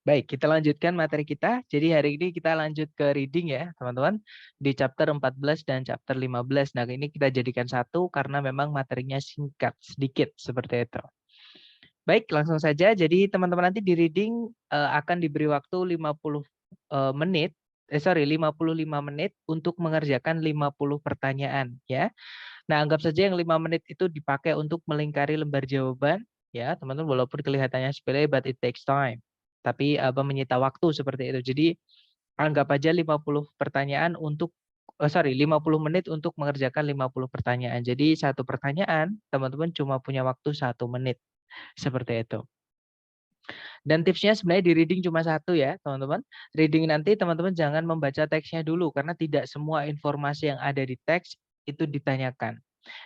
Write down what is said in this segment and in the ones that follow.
Baik, kita lanjutkan materi kita. Jadi hari ini kita lanjut ke reading ya, teman-teman. Di chapter 14 dan chapter 15. Nah, ini kita jadikan satu karena memang materinya singkat, sedikit seperti itu. Baik, langsung saja. Jadi teman-teman nanti di reading akan diberi waktu 50 menit, 55 menit untuk mengerjakan 50 pertanyaan ya. Nah, anggap saja yang 5 menit itu dipakai untuk melingkari lembar jawaban ya, teman-teman, walaupun kelihatannya sepele but it takes time. Tapi menyita waktu seperti itu. Jadi anggap aja 50 pertanyaan untuk 50 menit untuk mengerjakan 50 pertanyaan. Jadi satu pertanyaan teman-teman cuma punya waktu 1 menit. Seperti itu. Dan tipsnya sebenarnya di reading cuma satu ya, teman-teman. Reading nanti teman-teman jangan membaca teksnya dulu karena tidak semua informasi yang ada di teks itu ditanyakan.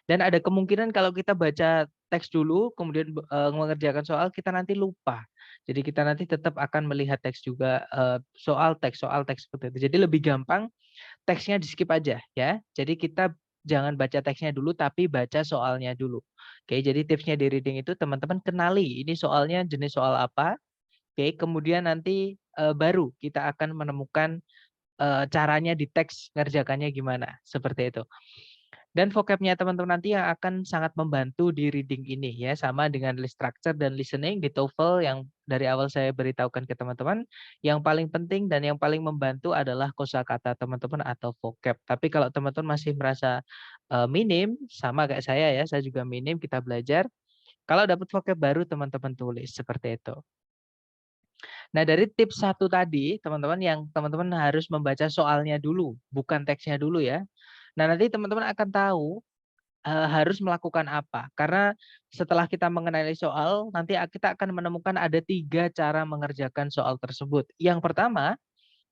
Dan ada kemungkinan kalau kita baca teks dulu, kemudian mengerjakan soal, kita nanti lupa. Jadi kita nanti tetap akan melihat teks juga, soal teks seperti itu. Jadi lebih gampang teksnya di-skip aja ya. Jadi kita jangan baca teksnya dulu, tapi baca soalnya dulu. Oke, jadi tipsnya di reading itu teman-teman kenali ini soalnya jenis soal apa. Oke, kemudian nanti baru kita akan menemukan caranya di teks ngerjakannya gimana, seperti itu. Dan vocabnya teman-teman nanti yang akan sangat membantu di reading ini ya, sama dengan list structure dan listening di TOEFL yang dari awal saya beritahukan ke teman-teman, yang paling penting dan yang paling membantu adalah kosakata teman-teman atau vocab. Tapi kalau teman-teman masih merasa minim, sama kayak saya juga minim, kita belajar. Kalau dapat vocab baru teman-teman tulis seperti itu. Nah, dari tips 1 tadi, teman-teman, yang teman-teman harus membaca soalnya dulu, bukan teksnya dulu ya. Nah, nanti teman-teman akan tahu harus melakukan apa. Karena setelah kita mengenali soal, nanti kita akan menemukan ada 3 cara mengerjakan soal tersebut. Yang pertama,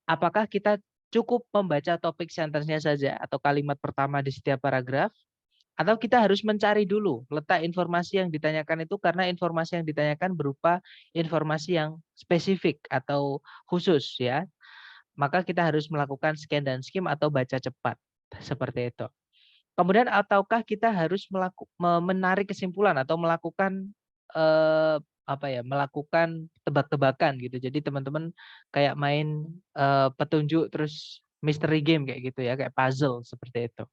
apakah kita cukup membaca topik sentence-nya saja atau kalimat pertama di setiap paragraf, atau kita harus mencari dulu letak informasi yang ditanyakan itu karena informasi yang ditanyakan berupa informasi yang spesifik atau khusus ya. Maka kita harus melakukan scan dan skim atau baca cepat. Seperti itu. Kemudian ataukah kita harus menarik kesimpulan atau melakukan melakukan tebak-tebakan gitu. Jadi teman-teman kayak main petunjuk terus mystery game kayak gitu ya, kayak puzzle seperti itu.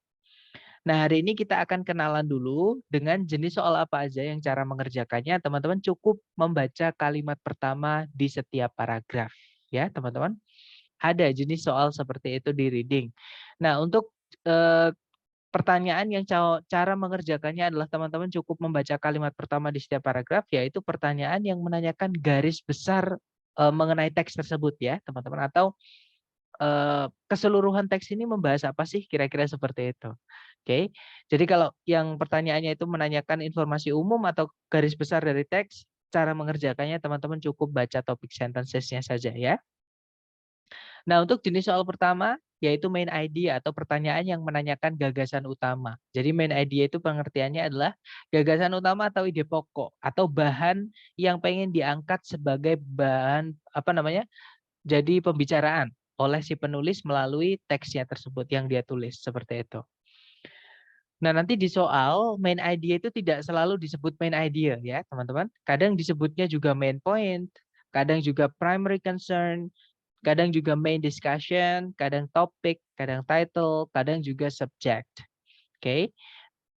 Nah, hari ini kita akan kenalan dulu dengan jenis soal apa aja yang cara mengerjakannya. Teman-teman cukup membaca kalimat pertama di setiap paragraf ya, teman-teman. Ada jenis soal seperti itu di reading. Nah, untuk pertanyaan yang cara mengerjakannya adalah teman-teman cukup membaca kalimat pertama di setiap paragraf, yaitu pertanyaan yang menanyakan garis besar mengenai teks tersebut ya, teman-teman. Atau keseluruhan teks ini membahas apa sih? Kira-kira seperti itu. Oke. Jadi kalau yang pertanyaannya itu menanyakan informasi umum atau garis besar dari teks, cara mengerjakannya teman-teman cukup baca topik sentences-nya saja ya. Nah, untuk jenis soal pertama yaitu main idea atau pertanyaan yang menanyakan gagasan utama. Jadi main idea itu pengertiannya adalah gagasan utama atau ide pokok atau bahan yang pengen diangkat sebagai bahan jadi pembicaraan oleh si penulis melalui teksnya tersebut yang dia tulis seperti itu. Nah, nanti di soal main idea itu tidak selalu disebut main idea ya, teman-teman. Kadang disebutnya juga main point, kadang juga primary concern, kadang juga main discussion, kadang topik, kadang title, kadang juga subject. Oke.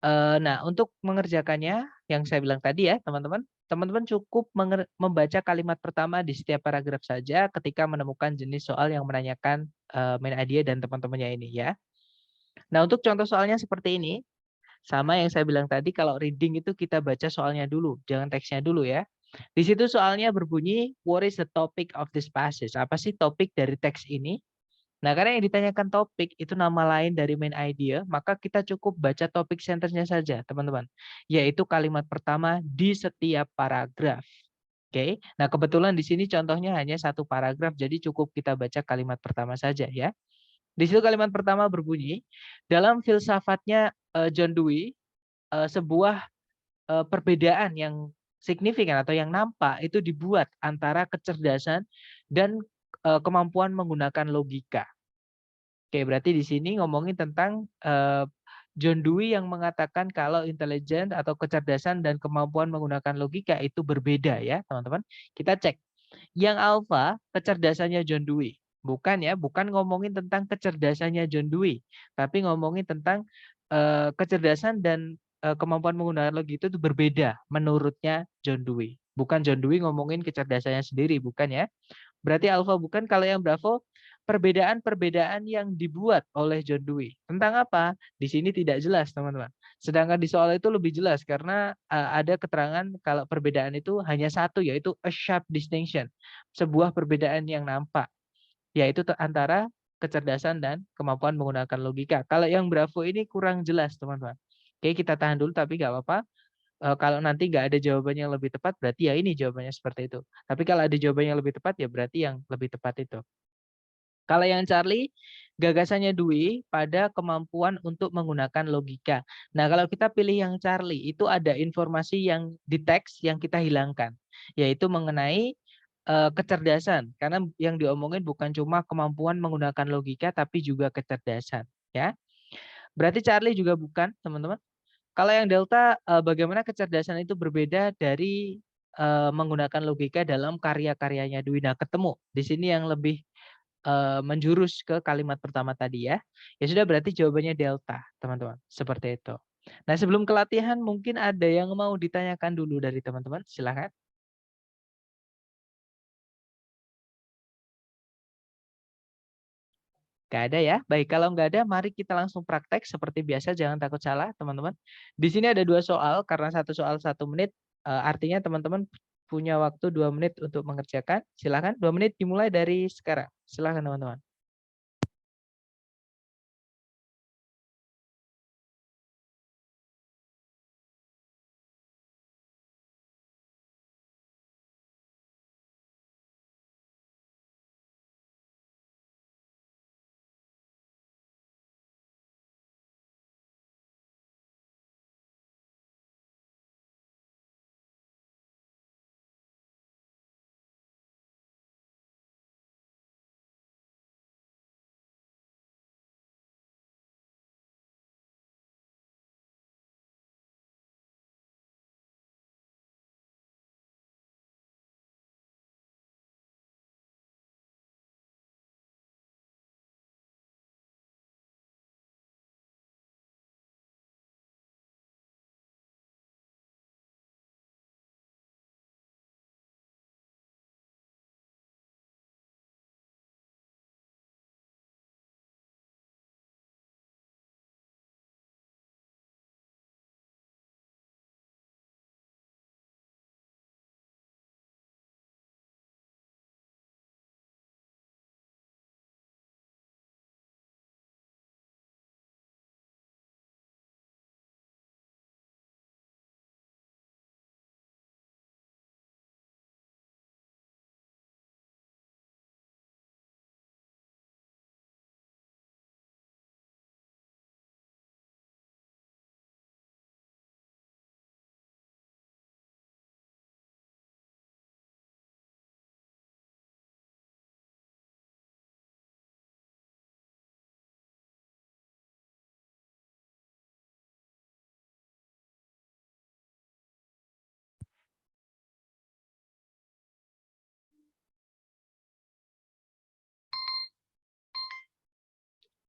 Nah, untuk mengerjakannya yang saya bilang tadi ya, teman-teman, teman-teman cukup membaca kalimat pertama di setiap paragraf saja ketika menemukan jenis soal yang menanyakan main idea dan teman-temannya ini ya. Nah, untuk contoh soalnya seperti ini, sama yang saya bilang tadi, kalau reading itu kita baca soalnya dulu, jangan teksnya dulu ya. Di situ soalnya berbunyi, what is the topic of this passage? Apa sih topik dari teks ini? Nah, karena yang ditanyakan topik itu nama lain dari main idea, maka kita cukup baca topik sentence-nya saja, teman-teman. Yaitu kalimat pertama di setiap paragraf. Oke. Nah, kebetulan di sini contohnya hanya satu paragraf, jadi cukup kita baca kalimat pertama saja ya. Di situ kalimat pertama berbunyi, dalam filsafatnya John Dewey, sebuah perbedaan yang signifikan atau yang nampak itu dibuat antara kecerdasan dan kemampuan menggunakan logika. Oke, berarti di sini ngomongin tentang John Dewey yang mengatakan kalau intelijen atau kecerdasan dan kemampuan menggunakan logika itu berbeda ya, teman-teman. Kita cek. Yang alfa kecerdasannya John Dewey. Bukan ya, bukan ngomongin tentang kecerdasannya John Dewey, tapi ngomongin tentang kecerdasan dan kemampuan menggunakan logika itu berbeda menurutnya John Dewey. Bukan John Dewey ngomongin kecerdasannya sendiri, bukan ya. Berarti alfa bukan. Kalau yang Bravo, perbedaan-perbedaan yang dibuat oleh John Dewey. Tentang apa? Di sini tidak jelas, teman-teman. Sedangkan di soal itu lebih jelas karena ada keterangan kalau perbedaan itu hanya satu, yaitu a sharp distinction. Sebuah perbedaan yang nampak, yaitu antara kecerdasan dan kemampuan menggunakan logika. Kalau yang Bravo ini kurang jelas, teman-teman. Oke, kita tahan dulu, tapi nggak apa-apa. Kalau nanti nggak ada jawaban yang lebih tepat, berarti ya ini jawabannya seperti itu. Tapi kalau ada jawaban yang lebih tepat, ya berarti yang lebih tepat itu. Kalau yang Charlie, gagasannya Dewey pada kemampuan untuk menggunakan logika. Nah, kalau kita pilih yang Charlie, itu ada informasi yang di teks yang kita hilangkan, yaitu mengenai kecerdasan. Karena yang diomongin bukan cuma kemampuan menggunakan logika, tapi juga kecerdasan. Ya, berarti Charlie juga bukan, teman-teman. Kalau yang Delta, bagaimana kecerdasan itu berbeda dari menggunakan logika dalam karya-karyanya Dewey. Nah, ketemu. Di sini yang lebih menjurus ke kalimat pertama tadi ya. Ya sudah, berarti jawabannya Delta, teman-teman. Seperti itu. Nah, sebelum ke latihan, mungkin ada yang mau ditanyakan dulu dari teman-teman. Silakan. Nggak ada ya? Baik, kalau nggak ada, mari kita langsung praktek seperti biasa. Jangan takut salah, teman-teman. Di sini ada 2 soal, karena satu soal 1 menit, artinya teman-teman punya waktu 2 menit untuk mengerjakan. Silakan, 2 menit dimulai dari sekarang. Silakan, teman-teman.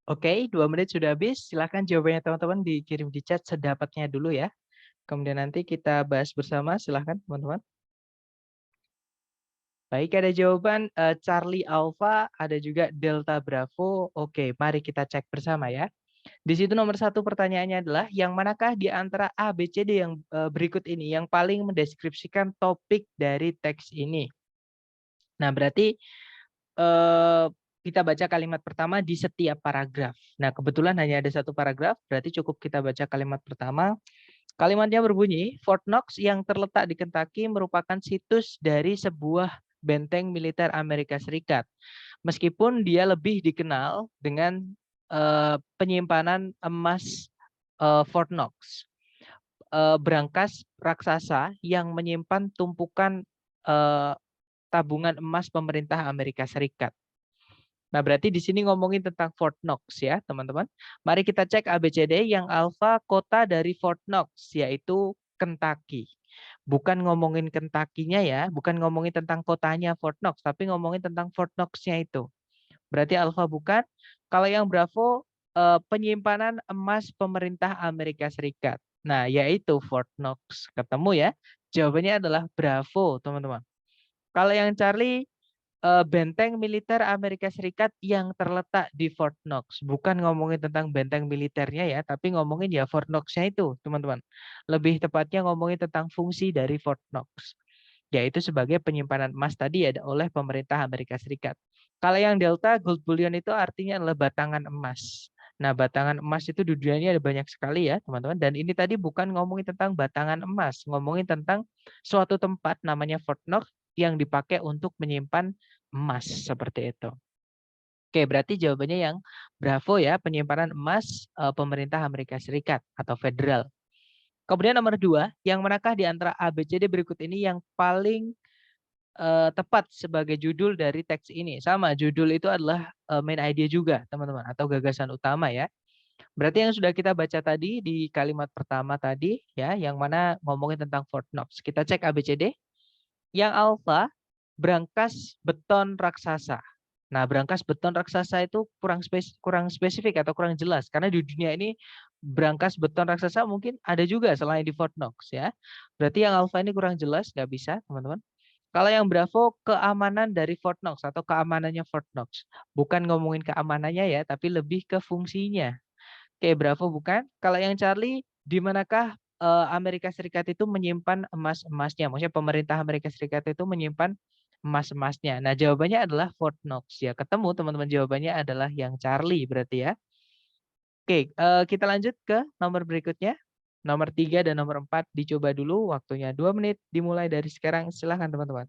Oke, 2 menit sudah habis. Silakan jawabannya teman-teman dikirim di chat sedapatnya dulu ya. Kemudian nanti kita bahas bersama. Silakan, teman-teman. Baik, ada jawaban Charlie Alpha, ada juga Delta Bravo. Oke, mari kita cek bersama ya. Di situ nomor 1 pertanyaannya adalah, yang manakah di antara A, B, C, D yang berikut ini yang paling mendeskripsikan topik dari teks ini? Nah, berarti kita baca kalimat pertama di setiap paragraf. Nah, kebetulan hanya ada 1 paragraf, berarti cukup kita baca kalimat pertama. Kalimatnya berbunyi, Fort Knox yang terletak di Kentucky merupakan situs dari sebuah benteng militer Amerika Serikat. Meskipun dia lebih dikenal dengan penyimpanan emas Fort Knox, berangkas raksasa yang menyimpan tumpukan tabungan emas pemerintah Amerika Serikat. Nah, berarti di sini ngomongin tentang Fort Knox ya, teman-teman. Mari kita cek ABCD. Yang alfa kota dari Fort Knox, yaitu Kentucky. Bukan ngomongin Kentucky-nya ya, bukan ngomongin tentang kotanya Fort Knox, tapi ngomongin tentang Fort Knox-nya itu. Berarti alfa bukan. Kalau yang Bravo, penyimpanan emas pemerintah Amerika Serikat. Nah, yaitu Fort Knox. Ketemu ya? Jawabannya adalah Bravo, teman-teman. Kalau yang Charlie, benteng militer Amerika Serikat yang terletak di Fort Knox. Bukan ngomongin tentang benteng militernya ya, tapi ngomongin ya Fort Knox-nya itu, teman-teman. Lebih tepatnya ngomongin tentang fungsi dari Fort Knox, yaitu sebagai penyimpanan emas tadi ada oleh pemerintah Amerika Serikat. Kalau yang Delta, gold bullion itu artinya adalah batangan emas. Nah, batangan emas itu di dunia ini ada banyak sekali ya, teman-teman. Dan ini tadi bukan ngomongin tentang batangan emas, ngomongin tentang suatu tempat namanya Fort Knox yang dipakai untuk menyimpan emas seperti itu. Oke, berarti jawabannya yang Bravo ya, penyimpanan emas pemerintah Amerika Serikat atau federal. Kemudian nomor 2, yang manakah di antara ABCD berikut ini yang paling tepat sebagai judul dari teks ini? Sama, judul itu adalah main idea juga, teman-teman, atau gagasan utama ya. Berarti yang sudah kita baca tadi di kalimat pertama tadi ya, yang mana ngomongin tentang Fort Knox. Kita cek ABCD. Yang alfa, brankas beton raksasa. Nah, brankas beton raksasa itu kurang spesifik atau kurang jelas karena di dunia ini brankas beton raksasa mungkin ada juga selain di Fort Knox ya. Berarti yang alfa ini kurang jelas, nggak bisa, teman-teman. Kalau yang Bravo, keamanan dari Fort Knox atau keamanannya Fort Knox. Bukan ngomongin keamanannya ya, tapi lebih ke fungsinya. Oke, Bravo bukan. Kalau yang Charlie, di manakah Amerika Serikat itu menyimpan emas-emasnya? Maksudnya pemerintah Amerika Serikat itu menyimpan emas-emasnya. Nah, jawabannya adalah Fort Knox. Ya, ketemu teman-teman, jawabannya adalah yang Charlie berarti ya. Oke, kita lanjut ke nomor berikutnya. Nomor 3 dan nomor 4 dicoba dulu. Waktunya 2 menit. Dimulai dari sekarang. Silahkan teman-teman.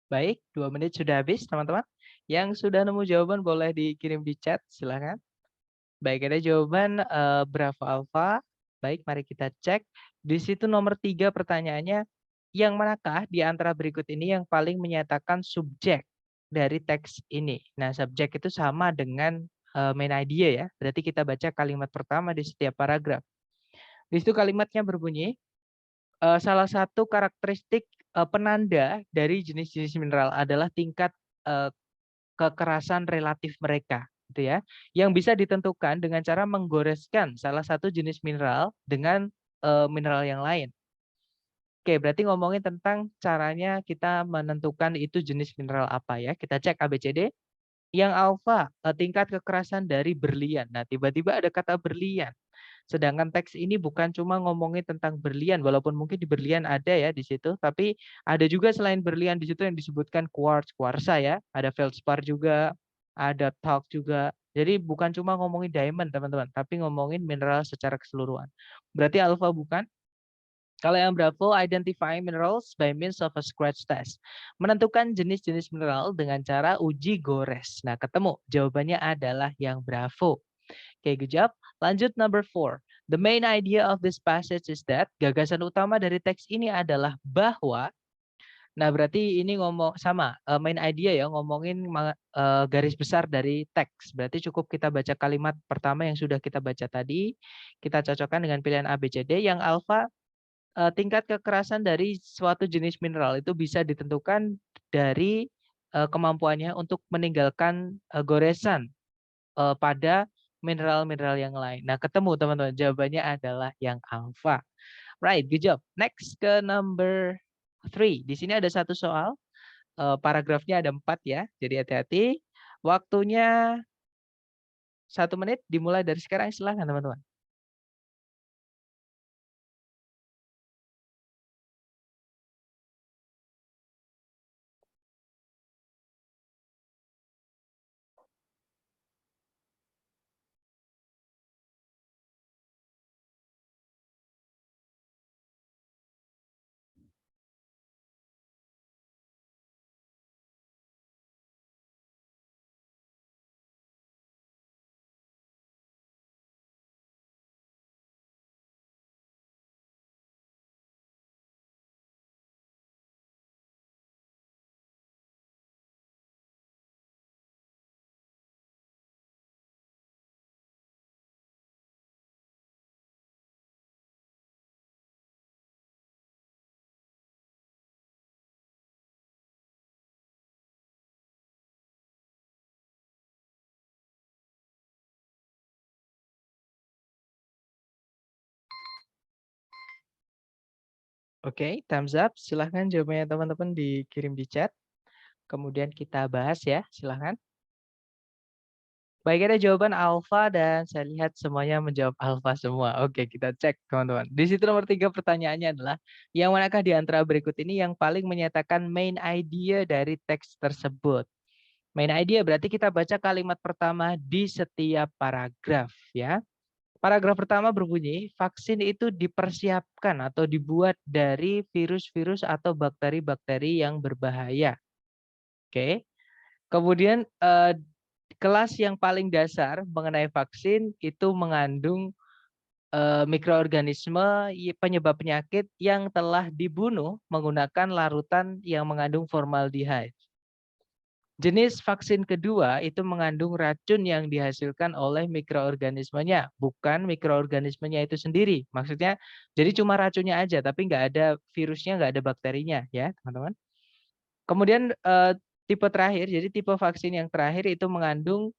Baik, 2 menit sudah habis, teman-teman. Yang sudah nemu jawaban boleh dikirim di chat, silahkan. Baik, ada jawaban Bravo Alpha. Baik, mari kita cek. Di situ nomor 3 pertanyaannya, yang manakah di antara berikut ini yang paling menyatakan subjek dari teks ini? Nah, subjek itu sama dengan main idea ya. Berarti kita baca kalimat pertama di setiap paragraf. Di situ kalimatnya berbunyi, salah satu karakteristik penanda dari jenis-jenis mineral adalah tingkat eh, kekerasan relatif mereka, gitu ya, yang bisa ditentukan dengan cara menggoreskan salah satu jenis mineral dengan mineral yang lain. Oke, berarti ngomongin tentang caranya kita menentukan itu jenis mineral apa ya. Kita cek ABCD. Yang alfa, tingkat kekerasan dari berlian. Nah, tiba-tiba ada kata berlian. Sedangkan teks ini bukan cuma ngomongin tentang berlian, walaupun mungkin di berlian ada ya di situ, tapi ada juga selain berlian di situ yang disebutkan quartz, kuarsa ya, ada feldspar juga, ada talc juga. Jadi bukan cuma ngomongin diamond teman-teman, tapi ngomongin mineral secara keseluruhan. Berarti alpha bukan? Kalau yang Bravo, identify minerals by means of a scratch test. Menentukan jenis-jenis mineral dengan cara uji gores. Nah, ketemu. Jawabannya adalah yang Bravo. Oke, good job. Lanjut number 4. The main idea of this passage is that gagasan utama dari teks ini adalah bahwa, nah berarti ini ngomong sama, main idea ya, ngomongin garis besar dari teks. Berarti cukup kita baca kalimat pertama yang sudah kita baca tadi, kita cocokkan dengan pilihan A, B, C, D. Yang alpha, tingkat kekerasan dari suatu jenis mineral itu bisa ditentukan dari kemampuannya untuk meninggalkan goresan pada mineral-mineral yang lain. Nah, ketemu teman-teman. Jawabannya adalah yang alpha. Right, good job. Next ke number 3. Di sini ada satu soal. Paragrafnya ada 4 ya. Jadi hati-hati. Waktunya 1 menit. Dimulai dari sekarang. Silahkan teman-teman. Oke, thumbs up. Silahkan jawabannya teman-teman dikirim di chat. Kemudian kita bahas ya, silahkan. Baik, ada jawaban alfa dan saya lihat semuanya menjawab alfa semua. Oke, kita cek teman-teman. Di situ nomor 3 pertanyaannya adalah, yang manakah di antara berikut ini yang paling menyatakan main idea dari teks tersebut? Main idea berarti kita baca kalimat pertama di setiap paragraf ya. Paragraf pertama berbunyi, vaksin itu dipersiapkan atau dibuat dari virus-virus atau bakteri-bakteri yang berbahaya. Oke. Kemudian kelas yang paling dasar mengenai vaksin itu mengandung mikroorganisme penyebab penyakit yang telah dibunuh menggunakan larutan yang mengandung formaldehyde. Jenis vaksin kedua itu mengandung racun yang dihasilkan oleh mikroorganismenya, bukan mikroorganismenya itu sendiri. Maksudnya, jadi cuma racunnya aja, tapi nggak ada virusnya, nggak ada bakterinya, ya teman-teman. Kemudian tipe terakhir, jadi tipe vaksin yang terakhir itu mengandung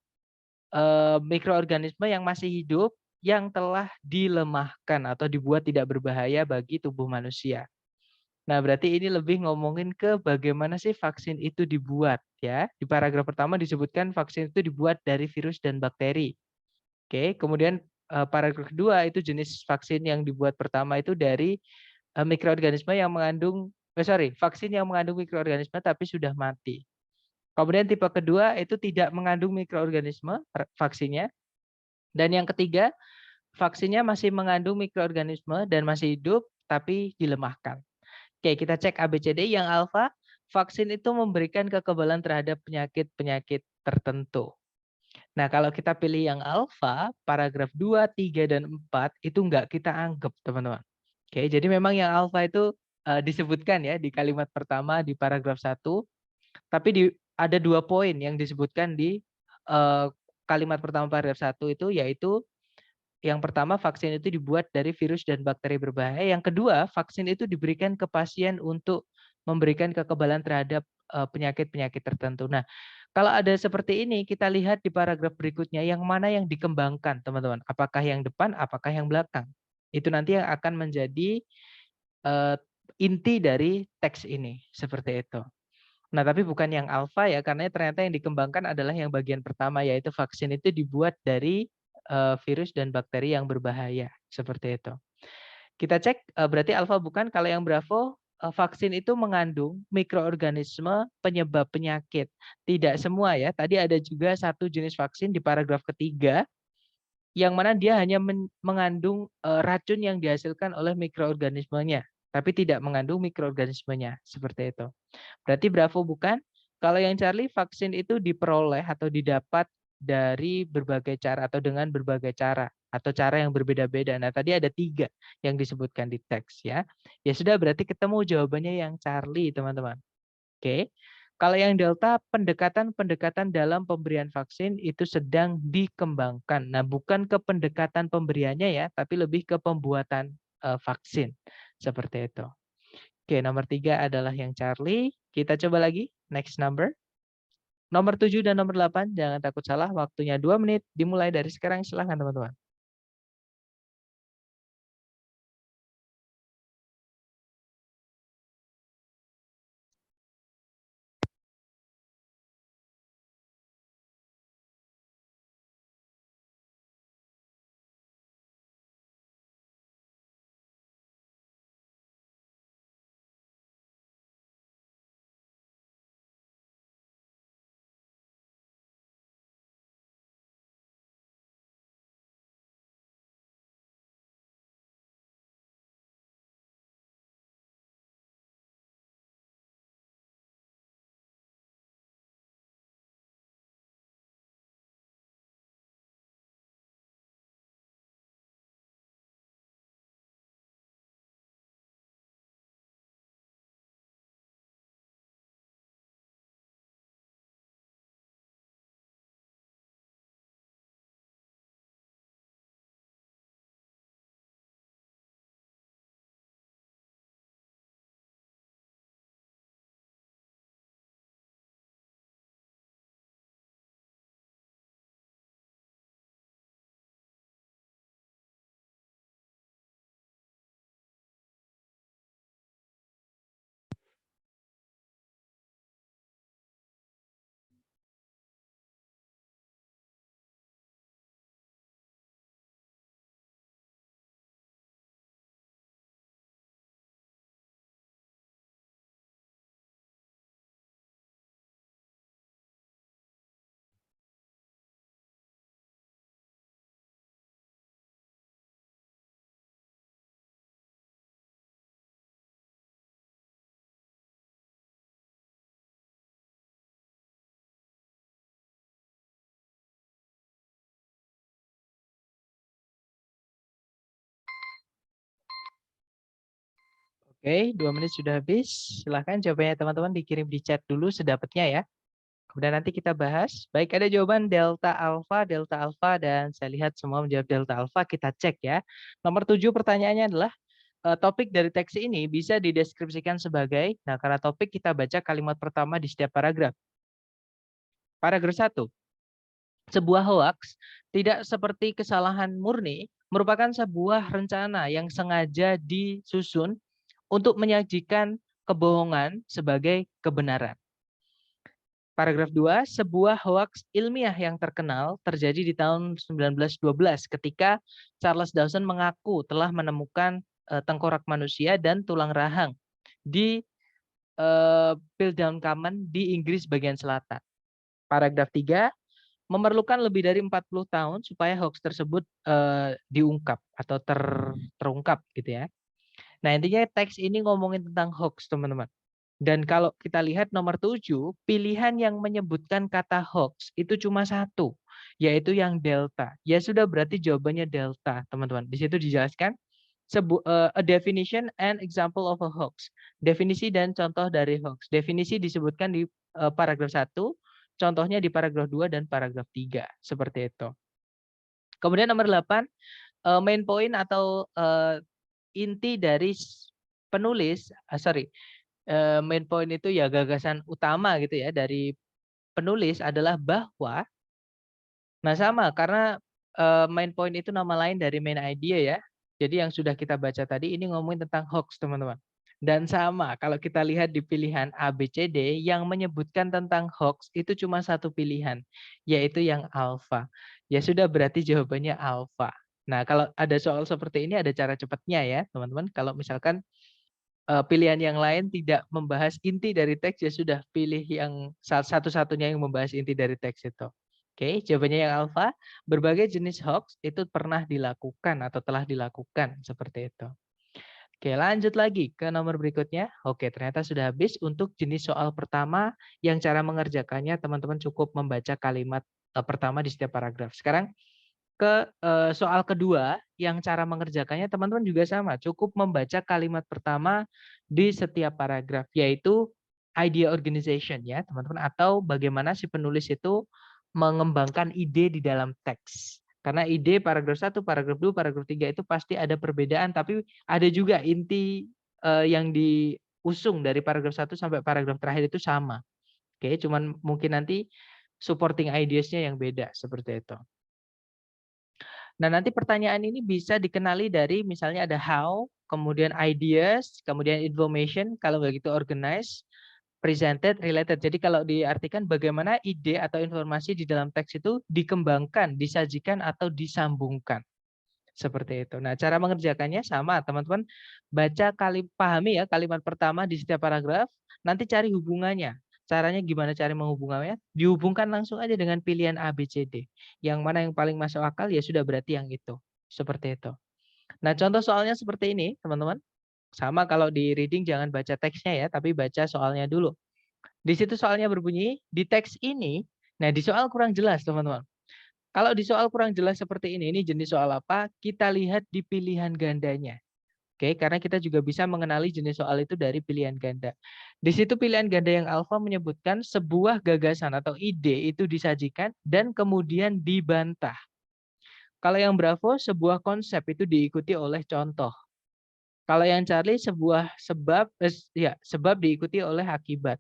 mikroorganisme yang masih hidup yang telah dilemahkan atau dibuat tidak berbahaya bagi tubuh manusia. Nah, berarti ini lebih ngomongin ke bagaimana sih vaksin itu dibuat ya. Di paragraf pertama disebutkan vaksin itu dibuat dari virus dan bakteri. Oke, kemudian paragraf kedua itu jenis vaksin yang dibuat pertama itu dari mikroorganisme yang mengandung vaksin yang mengandung mikroorganisme tapi sudah mati. Kemudian tipe kedua itu tidak mengandung mikroorganisme vaksinnya. Dan yang ketiga, vaksinnya masih mengandung mikroorganisme dan masih hidup tapi dilemahkan. Oke, kita cek ABCD. Yang alfa, vaksin itu memberikan kekebalan terhadap penyakit-penyakit tertentu. Nah, kalau kita pilih yang alfa, paragraf 2, 3, dan 4 itu enggak kita anggap, teman-teman. Oke, jadi memang yang alfa itu disebutkan ya di kalimat pertama di paragraf 1, tapi ada 2 poin yang disebutkan di kalimat pertama paragraf 1 itu, yaitu yang pertama, vaksin itu dibuat dari virus dan bakteri berbahaya. Yang kedua, vaksin itu diberikan ke pasien untuk memberikan kekebalan terhadap penyakit-penyakit tertentu. Nah, kalau ada seperti ini, kita lihat di paragraf berikutnya, yang mana yang dikembangkan, teman-teman. Apakah yang depan, apakah yang belakang. Itu nanti yang akan menjadi inti dari teks ini. Seperti itu. Nah, tapi bukan yang alfa ya, karena ternyata yang dikembangkan adalah yang bagian pertama, yaitu vaksin itu dibuat dari virus dan bakteri yang berbahaya. seperti itu. Kita cek berarti alfa bukan, kalau yang Bravo vaksin itu mengandung mikroorganisme penyebab penyakit. Tidak semua ya, tadi ada juga satu jenis vaksin di paragraf ketiga yang mana dia hanya mengandung racun yang dihasilkan oleh mikroorganismenya, tapi tidak mengandung mikroorganismenya, seperti itu. Berarti Bravo bukan. Kalau yang Charlie, vaksin itu diperoleh atau didapat dari berbagai cara atau dengan berbagai cara atau cara yang berbeda-beda. Nah, tadi ada 3 yang disebutkan di teks ya. Ya sudah, berarti ketemu jawabannya yang Charlie, teman-teman. Oke. Kalau yang Delta, pendekatan-pendekatan dalam pemberian vaksin itu sedang dikembangkan. Nah, bukan ke pendekatan pemberiannya ya, tapi lebih ke pembuatan vaksin. Seperti itu. Oke, nomor 3 adalah yang Charlie. Kita coba lagi, next number. Nomor 7 dan nomor 8, jangan takut salah, waktunya 2 menit, dimulai dari sekarang, silahkan teman-teman. Oke, 2 menit sudah habis. Silahkan jawabannya teman-teman dikirim di chat dulu sedapatnya ya. Kemudian nanti kita bahas. Baik, ada jawaban delta alpha, dan saya lihat semua menjawab delta alpha. Kita cek ya. Nomor 7 pertanyaannya adalah, topik dari teks ini bisa dideskripsikan sebagai, nah karena topik kita baca kalimat pertama di setiap paragraf. Paragraf 1. Sebuah hoaks tidak seperti kesalahan murni, merupakan sebuah rencana yang sengaja disusun untuk menyajikan kebohongan sebagai kebenaran. Paragraf 2, sebuah hoaks ilmiah yang terkenal terjadi di tahun 1912 ketika Charles Dawson mengaku telah menemukan tengkorak manusia dan tulang rahang di Piltdown Common di Inggris bagian selatan. Paragraf 3, memerlukan lebih dari 40 tahun supaya hoaks tersebut diungkap atau terungkap gitu ya. Nah, intinya teks ini ngomongin tentang hoax, teman-teman. Dan kalau kita lihat nomor 7, pilihan yang menyebutkan kata hoax itu cuma satu, yaitu yang delta. Ya sudah, berarti jawabannya delta, teman-teman. Di situ dijelaskan a definition and example of a hoax. Definisi dan contoh dari hoax. Definisi disebutkan di paragraf 1, contohnya di paragraf 2 dan paragraf 3, seperti itu. Kemudian nomor 8, main point atau inti dari penulis, main point itu ya gagasan utama gitu ya dari penulis adalah bahwa, nah sama karena main point itu nama lain dari main idea ya. Jadi yang sudah kita baca tadi ini ngomongin tentang hoax, teman-teman. Dan sama kalau kita lihat di pilihan A, B, C, D yang menyebutkan tentang hoax itu cuma satu pilihan, yaitu yang alpha. Ya sudah, berarti jawabannya alpha. Nah, kalau ada soal seperti ini ada cara cepatnya ya, teman-teman. Kalau misalkan pilihan yang lain tidak membahas inti dari teks, ya sudah pilih yang satu-satunya yang membahas inti dari teks itu. Oke, jawabannya yang alfa, berbagai jenis hoax itu pernah dilakukan atau telah dilakukan seperti itu. Oke, lanjut lagi ke nomor berikutnya. Oke, ternyata sudah habis untuk jenis soal pertama yang cara mengerjakannya teman-teman cukup membaca kalimat pertama di setiap paragraf. Sekarang ke soal kedua yang cara mengerjakannya teman-teman juga sama, cukup membaca kalimat pertama di setiap paragraf, yaitu idea organization ya teman-teman, atau bagaimana si penulis itu mengembangkan ide di dalam teks. Karena ide paragraf 1, paragraf 2, paragraf 3 itu pasti ada perbedaan, tapi ada juga inti yang diusung dari paragraf 1 sampai paragraf terakhir itu sama. Oke, cuman mungkin nanti supporting ideas-nya yang beda seperti itu. Nah, nanti pertanyaan ini bisa dikenali dari misalnya ada how, kemudian ideas, kemudian information, kalau nggak gitu organize, presented, related. Jadi kalau diartikan bagaimana ide atau informasi di dalam teks itu dikembangkan, disajikan, atau disambungkan. Seperti itu. Nah, cara mengerjakannya sama, teman-teman. Pahami ya kalimat pertama di setiap paragraf, nanti cari hubungannya. Caranya gimana cari menghubungkannya? Dihubungkan langsung aja dengan pilihan A, B, C, D. Yang mana yang paling masuk akal ya sudah berarti yang itu. Seperti itu. Nah, contoh soalnya seperti ini, teman-teman. Sama kalau di reading jangan baca teksnya ya, tapi baca soalnya dulu. Di situ soalnya berbunyi, di teks ini, nah di soal kurang jelas, teman-teman. Kalau di soal kurang jelas seperti ini jenis soal apa? Kita lihat di pilihan gandanya. Oke, karena kita juga bisa mengenali jenis soal itu dari pilihan ganda. Di situ pilihan ganda yang alfa menyebutkan sebuah gagasan atau ide itu disajikan dan kemudian dibantah. Kalau yang Bravo, sebuah konsep itu diikuti oleh contoh. Kalau yang Charlie, sebab diikuti oleh akibat.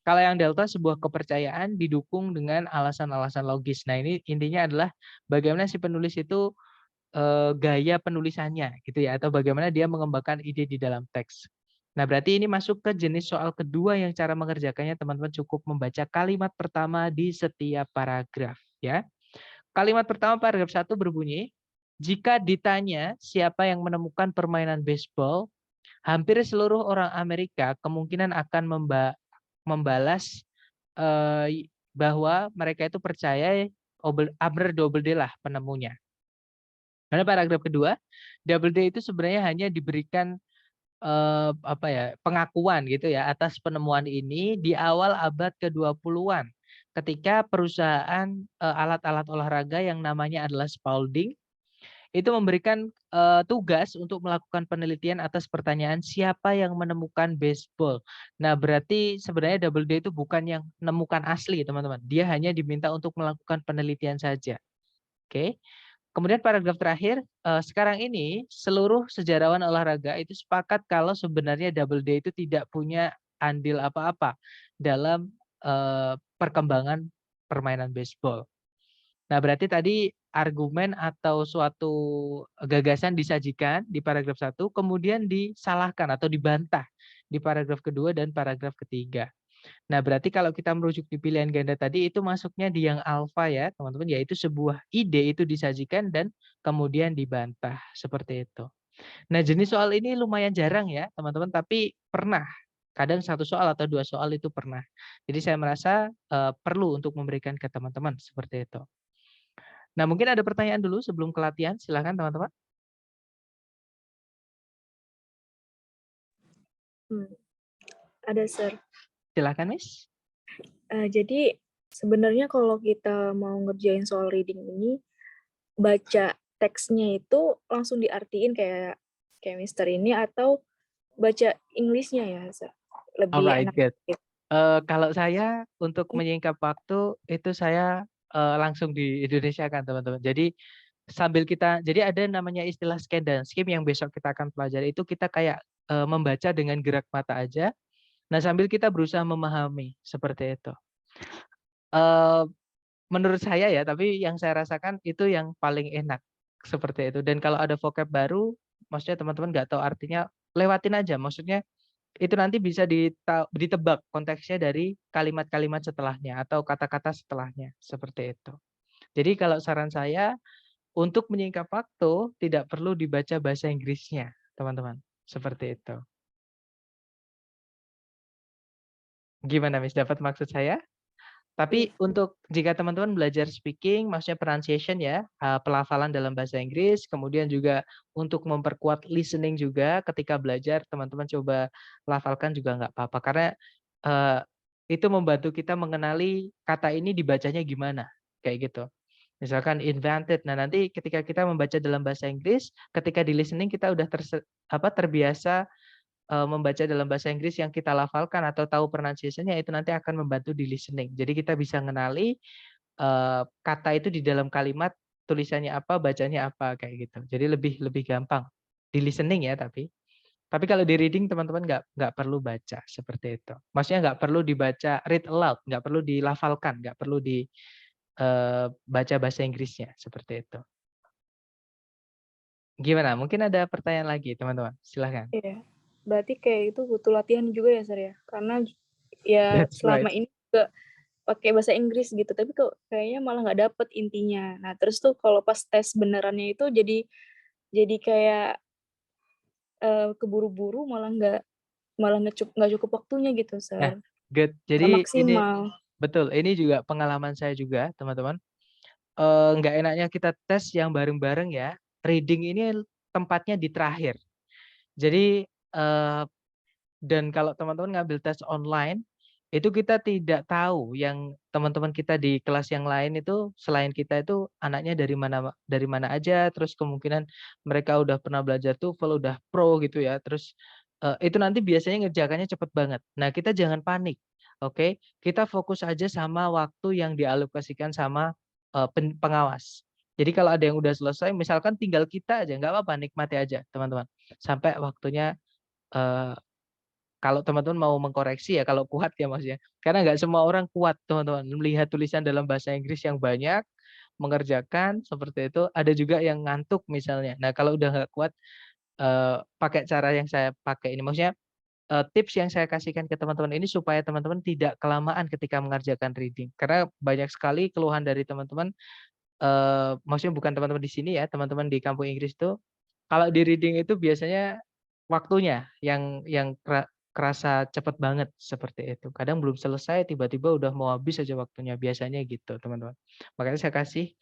Kalau yang delta, sebuah kepercayaan didukung dengan alasan-alasan logis. Nah, ini intinya adalah bagaimana si penulis itu gaya penulisannya gitu ya, atau bagaimana dia mengembangkan ide di dalam teks. Nah, berarti ini masuk ke jenis soal kedua yang cara mengerjakannya teman-teman cukup membaca kalimat pertama di setiap paragraf ya. Kalimat pertama paragraf 1 berbunyi, jika ditanya siapa yang menemukan permainan baseball, hampir seluruh orang Amerika kemungkinan akan membalas bahwa mereka itu percaya Abner Doubleday lah penemunya. Karena paragraf kedua, Doubleday itu sebenarnya hanya diberikan pengakuan gitu ya atas penemuan ini di awal abad ke-20-an ketika perusahaan alat-alat olahraga yang namanya adalah Spalding itu memberikan tugas untuk melakukan penelitian atas pertanyaan siapa yang menemukan baseball. Nah, berarti sebenarnya Doubleday itu bukan yang menemukan asli, teman-teman. Dia hanya diminta untuk melakukan penelitian saja. Oke. Kemudian paragraf terakhir, sekarang ini seluruh sejarawan olahraga itu sepakat kalau sebenarnya Doubleday itu tidak punya andil apa-apa dalam perkembangan permainan baseball. Nah, berarti tadi argumen atau suatu gagasan disajikan di paragraf 1, kemudian disalahkan atau dibantah di paragraf kedua dan paragraf ketiga. Nah, berarti kalau kita merujuk di pilihan ganda tadi itu masuknya di yang alfa ya, teman-teman, yaitu sebuah ide itu disajikan dan kemudian dibantah seperti itu. Nah, jenis soal ini lumayan jarang ya, teman-teman, tapi pernah. Kadang satu soal atau dua soal itu pernah. Jadi saya merasa perlu untuk memberikan ke teman-teman seperti itu. Nah, mungkin ada pertanyaan dulu sebelum ke latihan, silakan teman-teman. Ada, Sir. Silakan, Miss. Jadi sebenarnya kalau kita mau ngerjain soal reading ini, baca teksnya itu langsung diartiin kayak Mister ini atau baca English-nya ya, Sir? Lebih Alright, enak good. gitu. Kalau saya untuk menyingkap waktu itu saya langsung di Indonesia kan teman-teman. Jadi sambil jadi ada namanya istilah scan dan skim yang besok kita akan pelajari itu kita kayak membaca dengan gerak mata aja. Nah, sambil kita berusaha memahami seperti itu. Menurut saya ya, tapi yang saya rasakan itu yang paling enak seperti itu. Dan kalau ada vocab baru, maksudnya teman-teman nggak tahu artinya, lewatin aja. Maksudnya itu nanti bisa ditebak konteksnya dari kalimat-kalimat setelahnya atau kata-kata setelahnya seperti itu. Jadi kalau saran saya untuk menyingkap waktu tidak perlu dibaca bahasa Inggrisnya, teman-teman. Seperti itu. Gimana, Miss, dapat maksud saya? Iya. Tapi untuk jika teman-teman belajar speaking, maksudnya pronunciation ya, pelafalan dalam bahasa Inggris, kemudian juga untuk memperkuat listening juga ketika belajar, teman-teman coba lafalkan juga nggak apa-apa. Karena eee, itu membantu kita mengenali kata ini dibacanya gimana, kayak gitu. Misalkan invented, nah nanti ketika kita membaca dalam bahasa Inggris, ketika di listening kita udah terbiasa membaca dalam bahasa Inggris yang kita lafalkan atau tahu pronunciation-nya itu nanti akan membantu di listening. Jadi kita bisa mengenali kata itu di dalam kalimat tulisannya apa, bacanya apa kayak gitu. Jadi lebih lebih gampang di listening ya tapi. Tapi kalau di reading teman-teman nggak perlu baca seperti itu. Maksudnya nggak perlu dibaca read aloud, nggak perlu dilafalkan, nggak perlu baca bahasa Inggrisnya seperti itu. Gimana? Mungkin ada pertanyaan lagi teman-teman? Silahkan. Iya. Berarti kayak itu butuh latihan juga ya, Sir, ya? Karena ya That's right. selama ini juga pakai bahasa Inggris gitu, tapi kok kayaknya malah nggak dapet intinya. Nah, terus tuh kalau pas tes benerannya itu jadi kayak, keburu-buru malah nggak cukup waktunya gitu, Nah, Sir. good. Nggak Jadi ini maksimal. betul, ini juga pengalaman saya juga, teman-teman. Nggak enaknya kita tes yang bareng-bareng ya, reading ini tempatnya di terakhir. Jadi, dan kalau teman-teman ngambil tes online, itu kita tidak tahu yang teman-teman kita di kelas yang lain itu, selain kita itu anaknya dari mana aja, terus kemungkinan mereka udah pernah belajar TOEFL, udah pro gitu ya, terus, itu nanti biasanya ngerjakannya cepet banget. Nah, kita jangan panik, oke? Kita fokus aja sama waktu yang dialokasikan sama, pengawas. Jadi kalau ada yang udah selesai, misalkan tinggal kita aja, nggak apa-apa, nikmati aja teman-teman, sampai waktunya, eee kalau teman-teman mau mengkoreksi ya kalau kuat ya Mas ya. Karena nggak semua orang kuat teman-teman, melihat tulisan dalam bahasa Inggris yang banyak, mengerjakan seperti itu, ada juga yang ngantuk misalnya. Nah kalau udah nggak kuat, pakai cara yang saya pakai ini, maksudnya, tips yang saya kasihkan ke teman-teman ini supaya teman-teman tidak kelamaan ketika mengerjakan reading. Karena banyak sekali keluhan dari teman-teman, maksudnya bukan teman-teman di sini ya, teman-teman di kampung Inggris tuh, kalau di reading itu biasanya waktunya yang kerasa cepet banget, seperti itu. Kadang belum selesai tiba-tiba udah mau habis aja waktunya, biasanya gitu teman-teman. Makanya saya kasih,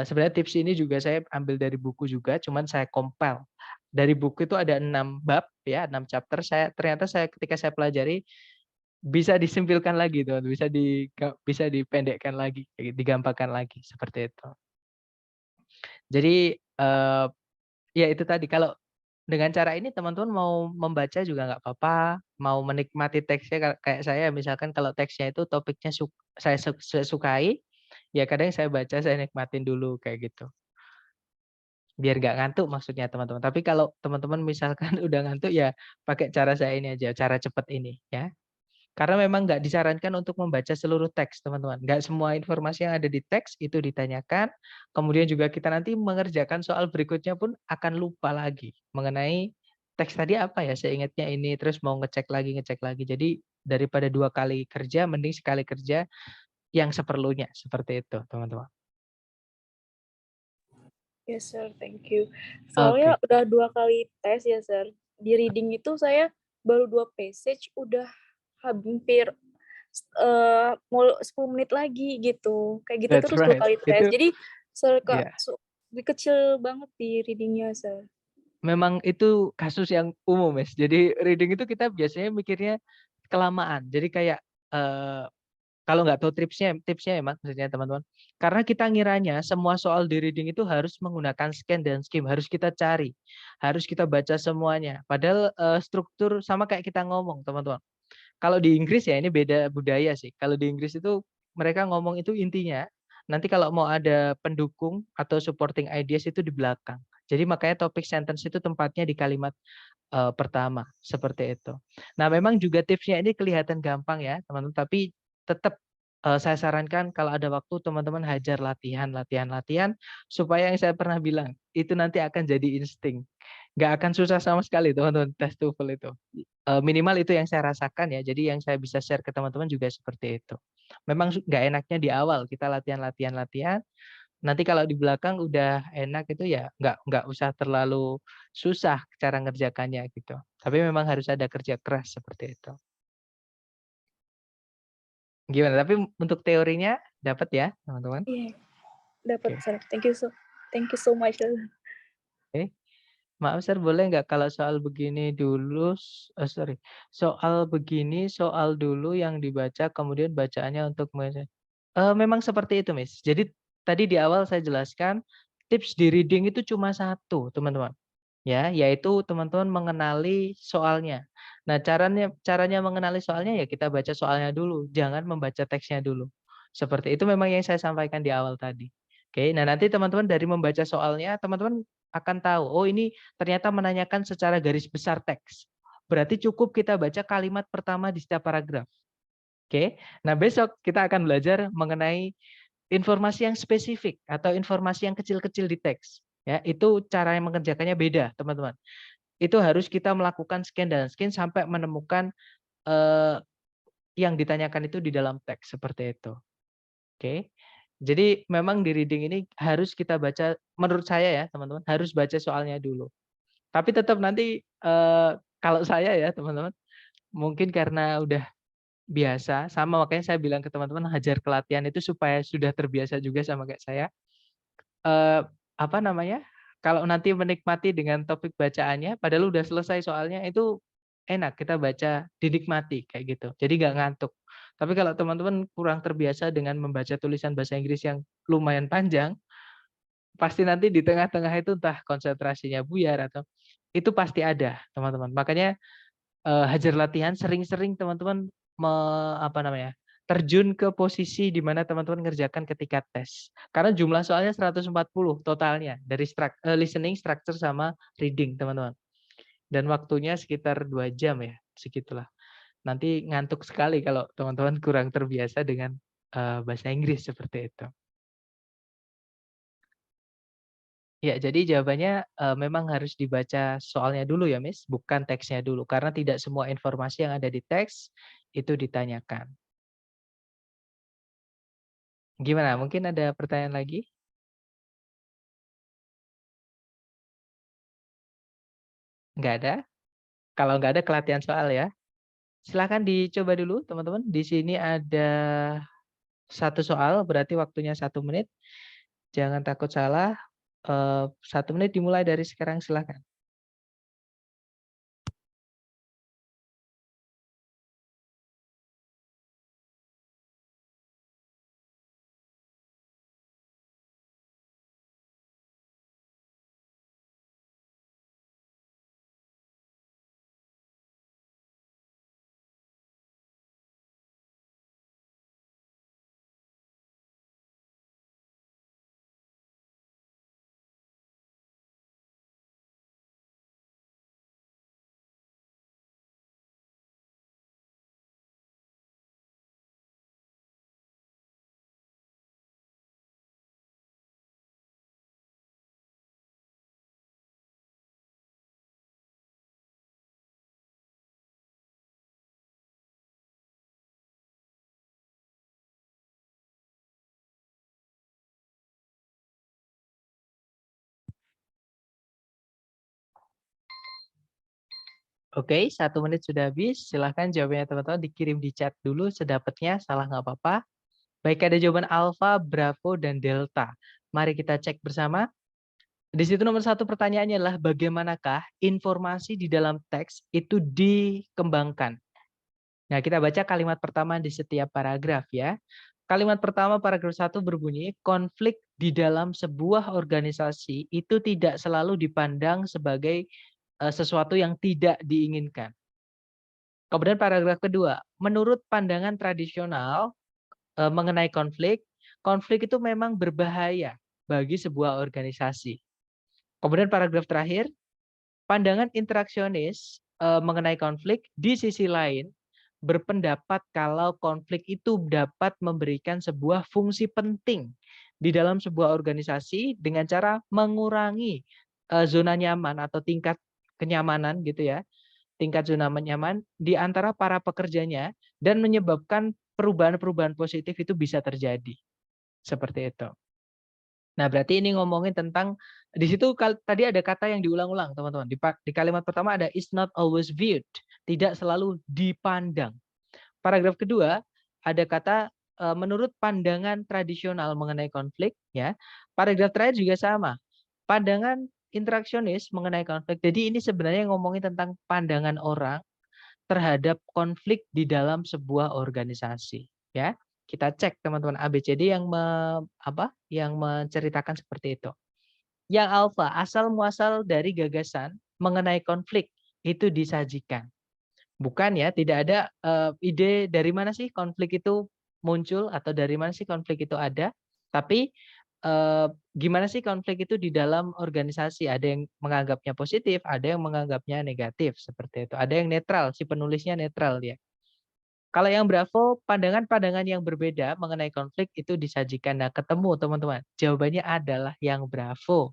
sebenarnya tips ini juga saya ambil dari buku juga, cuman saya compile. Dari buku itu ada 6 bab ya, 6 chapter, ternyata ketika saya pelajari, bisa disimpilkan lagi tuh, bisa dipendekkan lagi, digampangkan lagi, seperti itu. Jadi, ya itu tadi, kalau dengan cara ini teman-teman mau membaca juga nggak apa-apa, mau menikmati teksnya kayak saya misalkan kalau teksnya itu topiknya saya sukai, ya kadang saya baca, saya nikmatin dulu kayak gitu. Biar nggak ngantuk maksudnya teman-teman. Tapi kalau teman-teman misalkan udah ngantuk ya pakai cara saya ini aja, cara cepet ini ya. Karena memang nggak disarankan untuk membaca seluruh teks, teman-teman. Nggak semua informasi yang ada di teks itu ditanyakan, kemudian juga kita nanti mengerjakan soal berikutnya pun akan lupa lagi mengenai teks tadi apa ya, saya ingatnya ini, terus mau ngecek lagi. Jadi daripada 2 kali kerja, mending sekali kerja yang seperlunya, seperti itu, teman-teman. Yes, Sir, thank you. Soalnya Oke, udah 2 kali tes ya, Sir. Di reading itu saya baru 2 passage udah hampir, mau 10 menit lagi gitu. Kayak gitu that's terus 2 right. kali tes. Itu Jadi ya. kecil banget di reading-nya, Sir. Memang itu kasus yang umum, Mas. Jadi reading itu kita biasanya mikirnya kelamaan. Jadi kayak, kalau nggak tahu tipsnya ya, Mas, maksudnya teman-teman. Karena kita ngiranya semua soal di reading itu harus menggunakan scan dan skim, harus kita cari, harus kita baca semuanya. Padahal, struktur sama kayak kita ngomong, teman-teman. Kalau di Inggris ya ini beda budaya sih. Kalau di Inggris itu mereka ngomong itu intinya, nanti kalau mau ada pendukung atau supporting ideas itu di belakang. Jadi makanya topik sentence itu tempatnya di kalimat, pertama, seperti itu. Nah memang juga tipsnya ini kelihatan gampang ya teman-teman, tapi tetap, saya sarankan kalau ada waktu teman-teman hajar latihan latihan latihan, supaya yang saya pernah bilang, itu nanti akan jadi insting. Nggak akan susah sama sekali teman-teman tes TOEFL itu. Minimal itu yang saya rasakan ya, jadi yang saya bisa share ke teman-teman juga seperti itu. Memang nggak enaknya di awal kita latihan latihan latihan, Nanti kalau di belakang udah enak itu ya nggak usah terlalu susah cara ngerjakannya gitu. Tapi memang harus ada kerja keras seperti itu. Gimana? Tapi untuk teorinya dapat ya, teman-teman? Iya, dapat, Oke. Sir. Thank you so much, Sir. Oke. Maaf Sir, boleh nggak kalau soal begini dulu, sorry, soal begini, soal dulu yang dibaca, kemudian bacaannya untuk memang seperti itu, Miss. Jadi tadi di awal saya jelaskan, tips di reading itu cuma satu, teman-teman. Ya, yaitu teman-teman mengenali soalnya. Nah, caranya caranya mengenali soalnya ya kita baca soalnya dulu, jangan membaca teksnya dulu. Seperti itu memang yang saya sampaikan di awal tadi. Oke, nah nanti teman-teman dari membaca soalnya, teman-teman akan tahu, oh ini ternyata menanyakan secara garis besar teks. Berarti cukup kita baca kalimat pertama di setiap paragraf. Oke, nah besok kita akan belajar mengenai informasi yang spesifik atau informasi yang kecil-kecil di teks. Ya, itu cara yang mengerjakannya beda, teman-teman. Itu harus kita melakukan scan dan scan sampai menemukan yang ditanyakan itu di dalam teks seperti itu. Oke. Jadi memang di reading ini harus kita baca, menurut saya ya teman-teman, harus baca soalnya dulu. Tapi tetap nanti kalau saya ya teman-teman, mungkin karena udah biasa, sama makanya saya bilang ke teman-teman hajar kelatihan itu supaya sudah terbiasa juga sama kayak saya. Eee, apa namanya, kalau nanti menikmati dengan topik bacaannya, padahal udah selesai soalnya, itu enak kita baca dinikmati kayak gitu, jadi nggak ngantuk. Tapi kalau teman-teman kurang terbiasa dengan membaca tulisan bahasa Inggris yang lumayan panjang, pasti nanti di tengah-tengah itu entah konsentrasinya buyar atau itu pasti ada, teman-teman. Makanya hajar latihan sering-sering teman-teman apa namanya, terjun ke posisi di mana teman-teman ngerjakan ketika tes. Karena jumlah soalnya 140 totalnya dari listening, structure, sama reading, teman-teman. Dan waktunya sekitar 2 jam ya, segitulah. Nanti ngantuk sekali kalau teman-teman kurang terbiasa dengan bahasa Inggris seperti itu. Ya, jadi jawabannya memang harus dibaca soalnya dulu ya, Miss, bukan teksnya dulu. Karena tidak semua informasi yang ada di teks itu ditanyakan. Gimana? Mungkin ada pertanyaan lagi? Nggak ada? Kalau nggak ada kelatihan soal ya. Silakan dicoba dulu, teman-teman. Di sini ada satu soal, berarti waktunya 1 menit. Jangan takut salah. 1 menit dimulai dari sekarang, silakan. Oke, 1 menit sudah habis. Silahkan jawabannya teman-teman dikirim di chat dulu sedapatnya, salah nggak apa-apa. Baik, ada jawaban alfa, bravo, dan delta. Mari kita cek bersama. Di situ nomor 1 pertanyaannya adalah bagaimanakah informasi di dalam teks itu dikembangkan. Nah, kita baca kalimat pertama di setiap paragraf ya. Kalimat pertama paragraf 1 berbunyi, konflik di dalam sebuah organisasi itu tidak selalu dipandang sebagai sesuatu yang tidak diinginkan. Kemudian paragraf kedua, menurut pandangan tradisional mengenai konflik, konflik itu memang berbahaya bagi sebuah organisasi. Kemudian paragraf terakhir, pandangan interaksionis mengenai konflik di sisi lain berpendapat kalau konflik itu dapat memberikan sebuah fungsi penting di dalam sebuah organisasi dengan cara mengurangi zona nyaman atau tingkat kenyamanan gitu ya, tingkat zona nyaman di antara para pekerjanya dan menyebabkan perubahan-perubahan positif itu bisa terjadi. Seperti itu. Nah, berarti ini ngomongin tentang di situ tadi ada kata yang diulang-ulang, teman-teman. Di kalimat pertama ada is not always viewed, tidak selalu dipandang. Paragraf kedua ada kata menurut pandangan tradisional mengenai konflik, ya. Paragraf terakhir juga sama. Pandangan interaksionis mengenai konflik. Jadi ini sebenarnya ngomongin tentang pandangan orang terhadap konflik di dalam sebuah organisasi, ya. Kita cek teman-teman ABCD yang menceritakan seperti itu. Yang alfa asal muasal dari gagasan mengenai konflik itu disajikan. Bukan ya, tidak ada ide dari mana sih konflik itu muncul atau dari mana sih konflik itu ada, tapi gimana sih konflik itu di dalam organisasi. Ada yang menganggapnya positif, ada yang menganggapnya negatif, seperti itu. Ada yang netral, si penulisnya netral ya. Kalau yang Bravo, pandangan-pandangan yang berbeda mengenai konflik itu disajikan. Nah, ketemu teman-teman. Jawabannya adalah yang Bravo,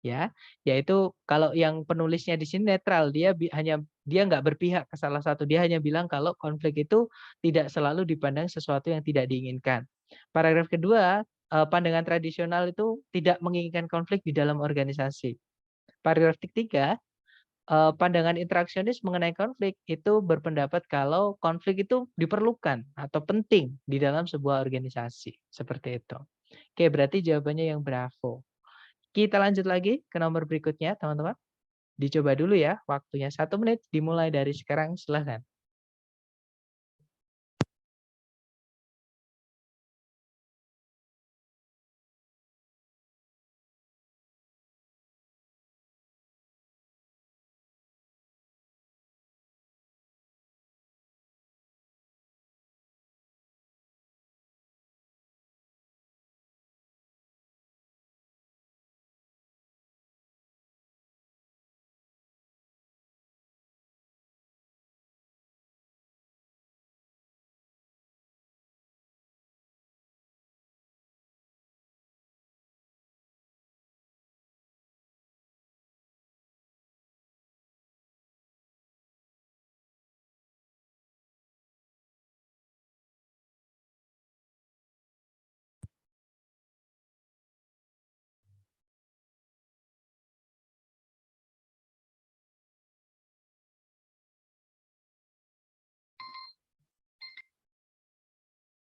ya. Yaitu kalau yang penulisnya di sini netral, dia nggak berpihak ke salah satu. Dia hanya bilang kalau konflik itu tidak selalu dipandang sesuatu yang tidak diinginkan. Paragraf kedua, pandangan tradisional itu tidak menginginkan konflik di dalam organisasi. Paragraf ketiga, pandangan interaksionis mengenai konflik itu berpendapat kalau konflik itu diperlukan atau penting di dalam sebuah organisasi. Seperti itu. Oke, berarti jawabannya yang Bravo. Kita lanjut lagi ke nomor berikutnya, teman-teman. Dicoba dulu ya, waktunya 1 menit, dimulai dari sekarang, silahkan.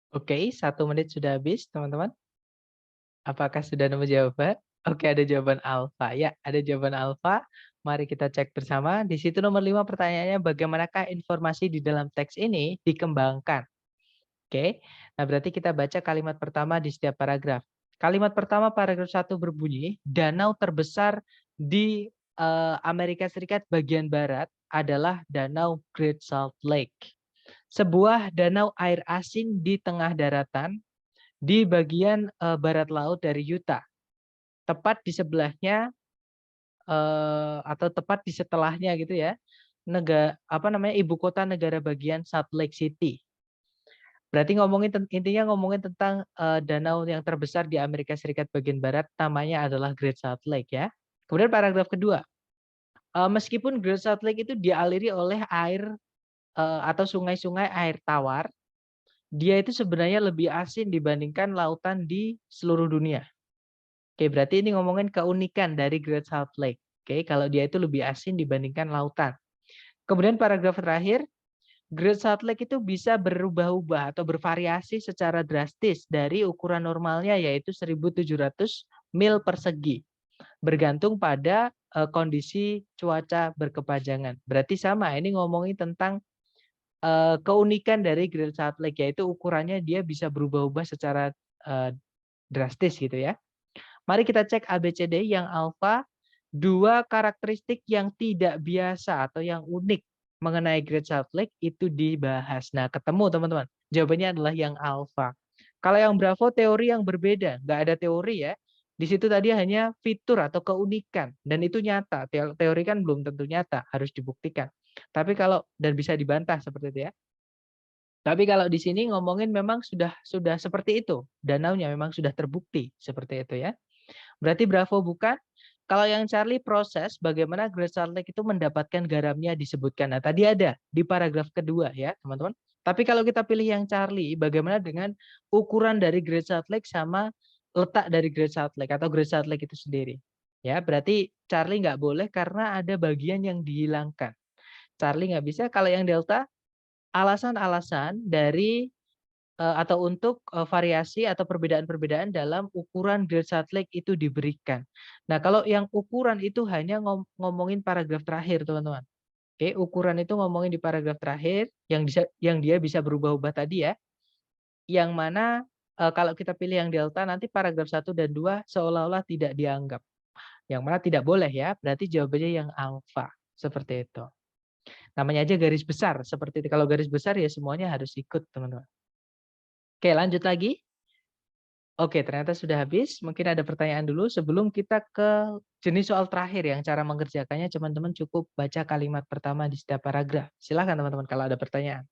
Oke, 1 menit sudah habis, teman-teman. Apakah sudah nemu jawaban? Oke, ada jawaban alfa. Ya, ada jawaban alfa. Mari kita cek bersama. Di situ nomor 5 pertanyaannya, bagaimanakah informasi di dalam teks ini dikembangkan? Oke, nah berarti kita baca kalimat pertama di setiap paragraf. Kalimat pertama paragraf 1 berbunyi, danau terbesar di Amerika Serikat bagian barat adalah Danau Great Salt Lake. Sebuah danau air asin di tengah daratan di bagian barat laut dari Utah. Tepat di sebelahnya atau tepat di setelahnya gitu ya, ibu kota negara bagian Salt Lake City. Berarti intinya ngomongin tentang danau yang terbesar di Amerika Serikat bagian barat, namanya adalah Great Salt Lake ya. Kemudian paragraf kedua, meskipun Great Salt Lake itu dialiri oleh air atau sungai-sungai air tawar, dia itu sebenarnya lebih asin dibandingkan lautan di seluruh dunia. Oke, berarti ini ngomongin keunikan dari Great Salt Lake. Oke, kalau dia itu lebih asin dibandingkan lautan. Kemudian paragraf terakhir, Great Salt Lake itu bisa berubah-ubah atau bervariasi secara drastis dari ukuran normalnya yaitu 1.700 mil persegi. Bergantung pada kondisi cuaca berkepanjangan. Berarti sama, ini ngomongin tentang keunikan dari Great Salt Lake yaitu ukurannya dia bisa berubah-ubah secara drastis gitu ya. Mari kita cek ABCD yang alfa, 2 karakteristik yang tidak biasa atau yang unik mengenai Great Salt Lake itu dibahas. Nah, ketemu teman-teman. Jawabannya adalah yang alfa. Kalau yang Bravo teori yang berbeda, nggak ada teori ya. Di situ tadi hanya fitur atau keunikan dan itu nyata. Teori kan belum tentu nyata, harus dibuktikan. Tapi dan bisa dibantah seperti itu ya. Tapi kalau di sini ngomongin memang sudah seperti itu. Danaunya memang sudah terbukti seperti itu ya. Berarti Bravo bukan. Kalau yang Charlie proses bagaimana Great Salt Lake itu mendapatkan garamnya disebutkan. Nah, tadi ada di paragraf kedua ya, teman-teman. Tapi kalau kita pilih yang Charlie, bagaimana dengan ukuran dari Great Salt Lake sama letak dari Great Salt Lake atau Great Salt Lake itu sendiri. Ya, berarti Charlie nggak boleh karena ada bagian yang dihilangkan. Charlie nggak bisa. Kalau yang delta, alasan-alasan dari atau untuk variasi atau perbedaan-perbedaan dalam ukuran Great Salt Lake itu diberikan. Nah, kalau yang ukuran itu hanya ngomongin paragraf terakhir, teman-teman. Oke, ukuran itu ngomongin di paragraf terakhir yang dia bisa berubah-ubah tadi ya. Yang mana kalau kita pilih yang delta nanti paragraf 1 dan 2 seolah-olah tidak dianggap. Yang mana tidak boleh ya, berarti jawabannya yang alfa. Seperti itu. Namanya aja garis besar, seperti itu. Kalau garis besar ya semuanya harus ikut, teman-teman. Oke, lanjut lagi. Oke, ternyata sudah habis. Mungkin ada pertanyaan dulu sebelum kita ke jenis soal terakhir yang cara mengerjakannya teman-teman cukup baca kalimat pertama di setiap paragraf. Silakan teman-teman kalau ada pertanyaan.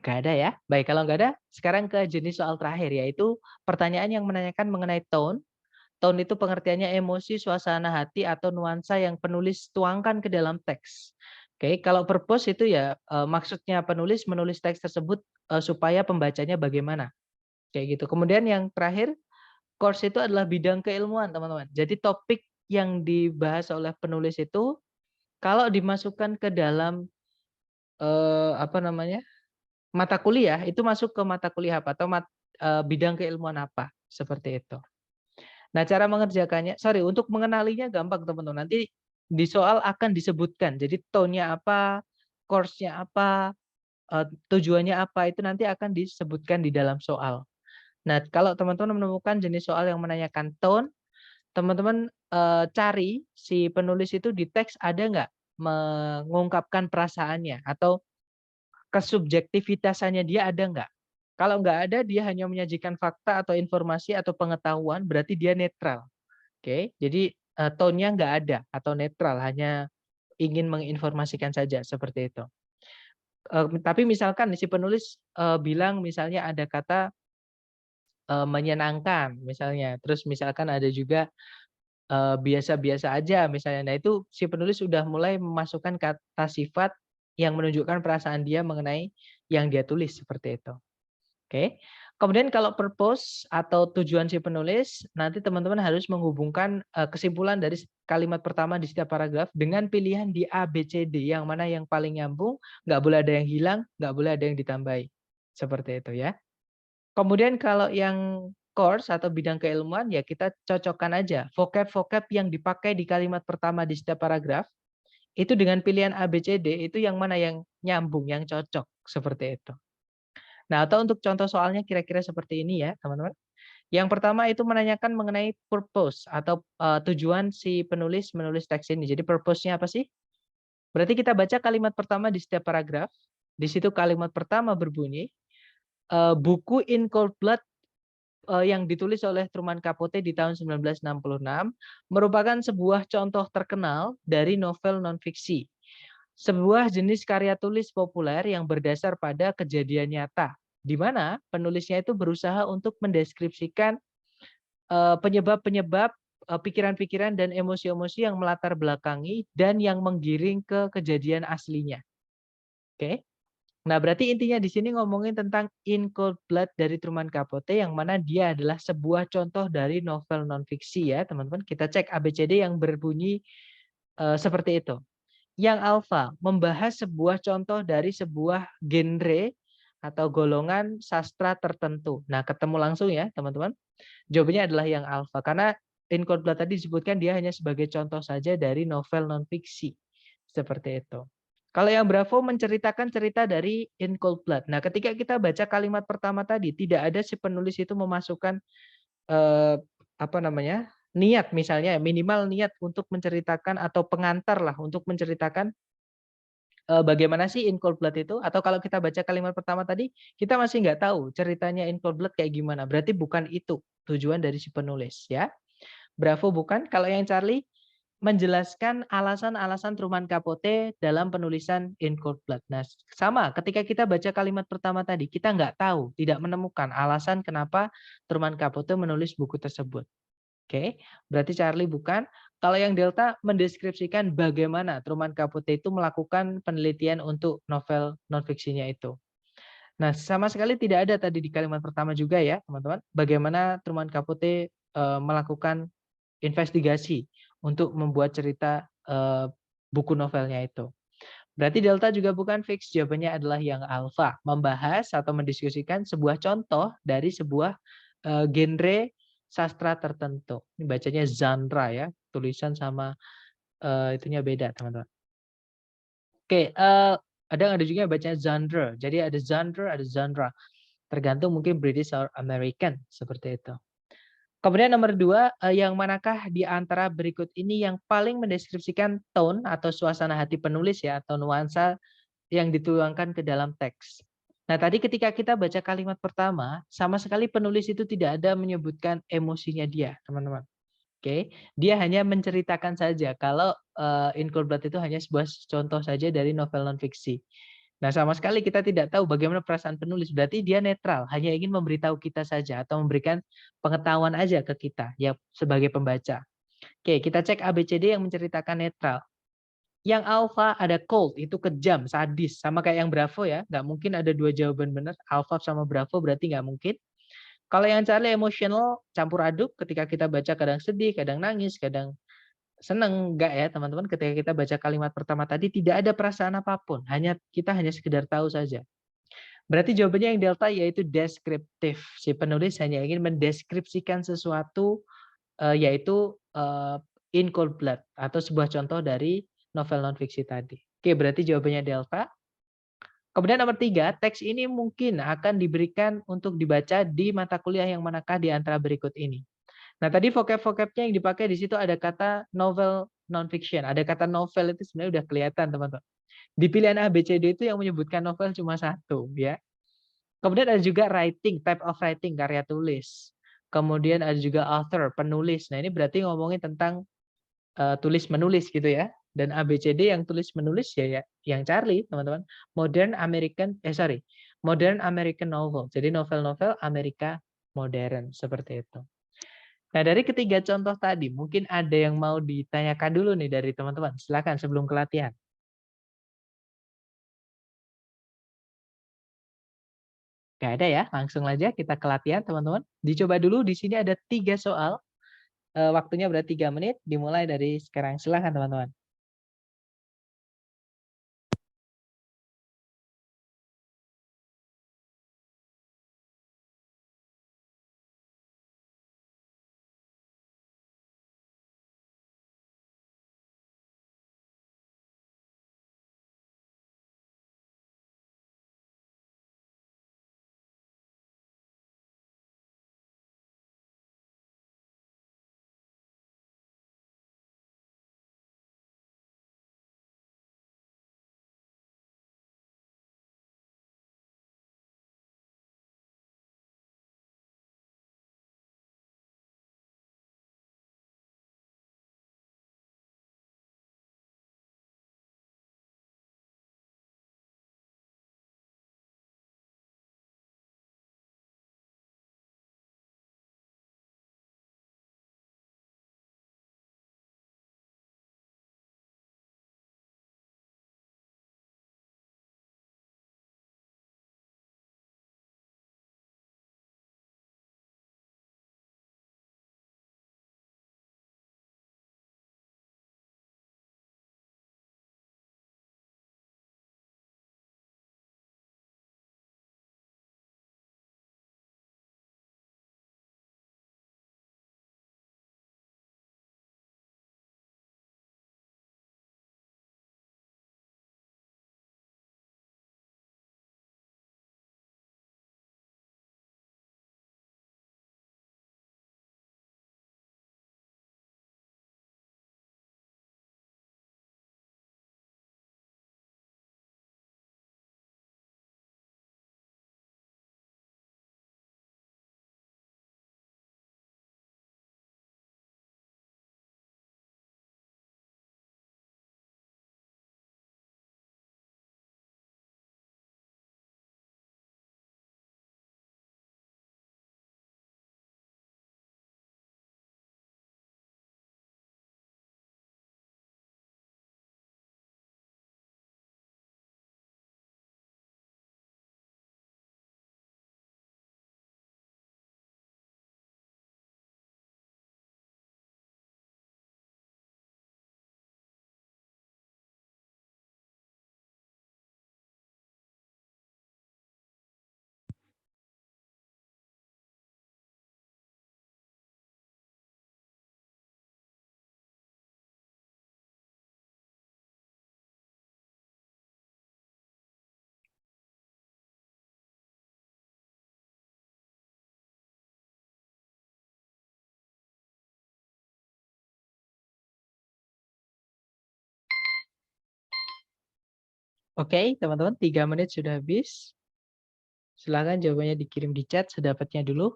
Nggak ada ya? Baik, kalau nggak ada, sekarang ke jenis soal terakhir, yaitu pertanyaan yang menanyakan mengenai tone. Tone itu pengertiannya emosi, suasana hati, atau nuansa yang penulis tuangkan ke dalam teks. Oke, kalau purpose itu ya maksudnya penulis menulis teks tersebut supaya pembacanya bagaimana. Kayak gitu. Kemudian yang terakhir, course itu adalah bidang keilmuan, teman-teman. Jadi topik yang dibahas oleh penulis itu kalau dimasukkan ke dalam apa namanya? Mata kuliah itu masuk ke mata kuliah apa atau bidang keilmuan apa, seperti itu. Nah, cara mengerjakannya untuk mengenalinya gampang, teman-teman. Nanti di soal akan disebutkan. Jadi tone-nya apa, course-nya apa, tujuannya apa, itu nanti akan disebutkan di dalam soal. Nah, kalau teman-teman menemukan jenis soal yang menanyakan tone, teman-teman cari si penulis itu di teks ada nggak mengungkapkan perasaannya atau kesubjektivitasannya dia ada nggak? Kalau nggak ada, dia hanya menyajikan fakta atau informasi atau pengetahuan, berarti dia netral. Oke, jadi tone-nya nggak ada atau netral, hanya ingin menginformasikan saja seperti itu. Tapi misalkan si penulis bilang misalnya ada kata menyenangkan misalnya, terus misalkan ada juga biasa-biasa aja misalnya. Nah, itu si penulis sudah mulai memasukkan kata sifat yang menunjukkan perasaan dia mengenai yang dia tulis seperti itu. Oke. Kemudian kalau purpose atau tujuan si penulis, nanti teman-teman harus menghubungkan kesimpulan dari kalimat pertama di setiap paragraf dengan pilihan di A, B, C, D. Yang mana yang paling nyambung, nggak boleh ada yang hilang, nggak boleh ada yang ditambahi. Seperti itu ya. Kemudian kalau yang course atau bidang keilmuan, ya kita cocokkan aja vocab-vocab yang dipakai di kalimat pertama di setiap paragraf, itu dengan pilihan A, B, C, D, itu yang mana yang nyambung, yang cocok. Seperti itu. Nah, atau untuk contoh soalnya kira-kira seperti ini ya, teman-teman. Yang pertama itu menanyakan mengenai purpose atau tujuan si penulis menulis teks ini. Jadi purpose-nya apa sih? Berarti kita baca kalimat pertama di setiap paragraf. Di situ kalimat pertama berbunyi, buku In Cold Blood yang ditulis oleh Truman Capote di tahun 1966 merupakan sebuah contoh terkenal dari novel non-fiksi. Sebuah jenis karya tulis populer yang berdasar pada kejadian nyata, di mana penulisnya itu berusaha untuk mendeskripsikan penyebab-penyebab pikiran-pikiran dan emosi-emosi yang melatar belakangi dan yang menggiring ke kejadian aslinya. Oke. Nah, berarti intinya di sini ngomongin tentang In Cold Blood dari Truman Capote yang mana dia adalah sebuah contoh dari novel non-fiksi ya, teman-teman. Kita cek ABCD yang berbunyi seperti itu. Yang alfa membahas sebuah contoh dari sebuah genre atau golongan sastra tertentu. Nah, ketemu langsung ya, teman-teman. Jawabannya adalah yang alfa karena In Cold Blood tadi disebutkan dia hanya sebagai contoh saja dari novel non-fiksi. Seperti itu. Kalau yang Bravo menceritakan cerita dari In Cold Blood. Nah, ketika kita baca kalimat pertama tadi, tidak ada si penulis itu memasukkan apa namanya? Niat misalnya, minimal niat untuk menceritakan atau pengantar lah untuk menceritakan bagaimana sih In Cold Blood itu? Atau kalau kita baca kalimat pertama tadi, kita masih nggak tahu ceritanya In Cold Blood kayak gimana. Berarti bukan itu tujuan dari si penulis ya. Bravo bukan. Kalau yang Charlie menjelaskan alasan-alasan Truman Capote dalam penulisan In Cold Blood. Nah, sama ketika kita baca kalimat pertama tadi, kita nggak tahu, tidak menemukan alasan kenapa Truman Capote menulis buku tersebut. Oke, berarti Charlie bukan. Kalau yang Delta mendeskripsikan bagaimana Truman Capote itu melakukan penelitian untuk novel non-fiksinya itu. Nah, sama sekali tidak ada tadi di kalimat pertama juga ya, teman-teman. Bagaimana Truman Capote melakukan investigasi untuk membuat cerita buku novelnya itu. Berarti delta juga bukan fix, jawabannya adalah yang alfa, membahas atau mendiskusikan sebuah contoh dari sebuah genre sastra tertentu. Ini bacanya genre ya, tulisan sama itunya beda, teman-teman. Oke, ada juga yang bacanya genre. Jadi ada genre, tergantung mungkin British or American seperti itu. Kemudian nomor 2, yang manakah di antara berikut ini yang paling mendeskripsikan tone atau suasana hati penulis ya, atau nuansa yang dituangkan ke dalam teks. Nah, tadi ketika kita baca kalimat pertama, sama sekali penulis itu tidak ada menyebutkan emosinya dia, teman-teman. Oke, dia hanya menceritakan saja kalau In Cold Blood itu hanya sebuah contoh saja dari novel non-fiksi. Nah, sama sekali kita tidak tahu bagaimana perasaan penulis. Berarti dia netral, hanya ingin memberitahu kita saja atau memberikan pengetahuan aja ke kita ya sebagai pembaca. Oke, kita cek ABCD yang menceritakan netral. Yang alpha ada cold, itu kejam, sadis, sama kayak yang Bravo ya. Nggak mungkin ada dua jawaban benar. Alpha sama Bravo berarti nggak mungkin. Kalau yang Charlie emotional, campur aduk. Ketika kita baca kadang sedih, kadang nangis, kadang seneng, enggak ya teman-teman. Ketika kita baca kalimat pertama tadi tidak ada perasaan apapun, kita hanya sekedar tahu saja. Berarti jawabannya yang delta yaitu deskriptif. Si penulis hanya ingin mendeskripsikan sesuatu yaitu In Cold Blood atau sebuah contoh dari novel non-fiksi tadi. Oke, berarti jawabannya delta. Kemudian nomor 3, teks ini mungkin akan diberikan untuk dibaca di mata kuliah yang manakah di antara berikut ini. Nah, tadi vocab-vocabnya yang dipakai di situ ada kata novel non-fiction. Ada kata novel itu sebenarnya udah kelihatan, teman-teman. Di pilihan A, B, C, D itu yang menyebutkan novel cuma satu, ya. Kemudian ada juga writing, type of writing, karya tulis. Kemudian ada juga author, penulis. Nah, ini berarti ngomongin tentang tulis menulis gitu ya. Dan ABCD yang tulis menulis ya yang Charlie, teman-teman. Modern American novel. Jadi novel-novel Amerika modern seperti itu. Nah, dari ketiga contoh tadi, mungkin ada yang mau ditanyakan dulu nih dari teman-teman. Silakan sebelum ke latihan. Nggak ada ya, langsung aja kita ke latihan teman-teman. Dicoba dulu, di sini ada 3 soal. Waktunya berarti 3 menit, dimulai dari sekarang. Silakan teman-teman. Oke, teman-teman, 3 menit sudah habis. Silakan jawabannya dikirim di chat sedapatnya dulu.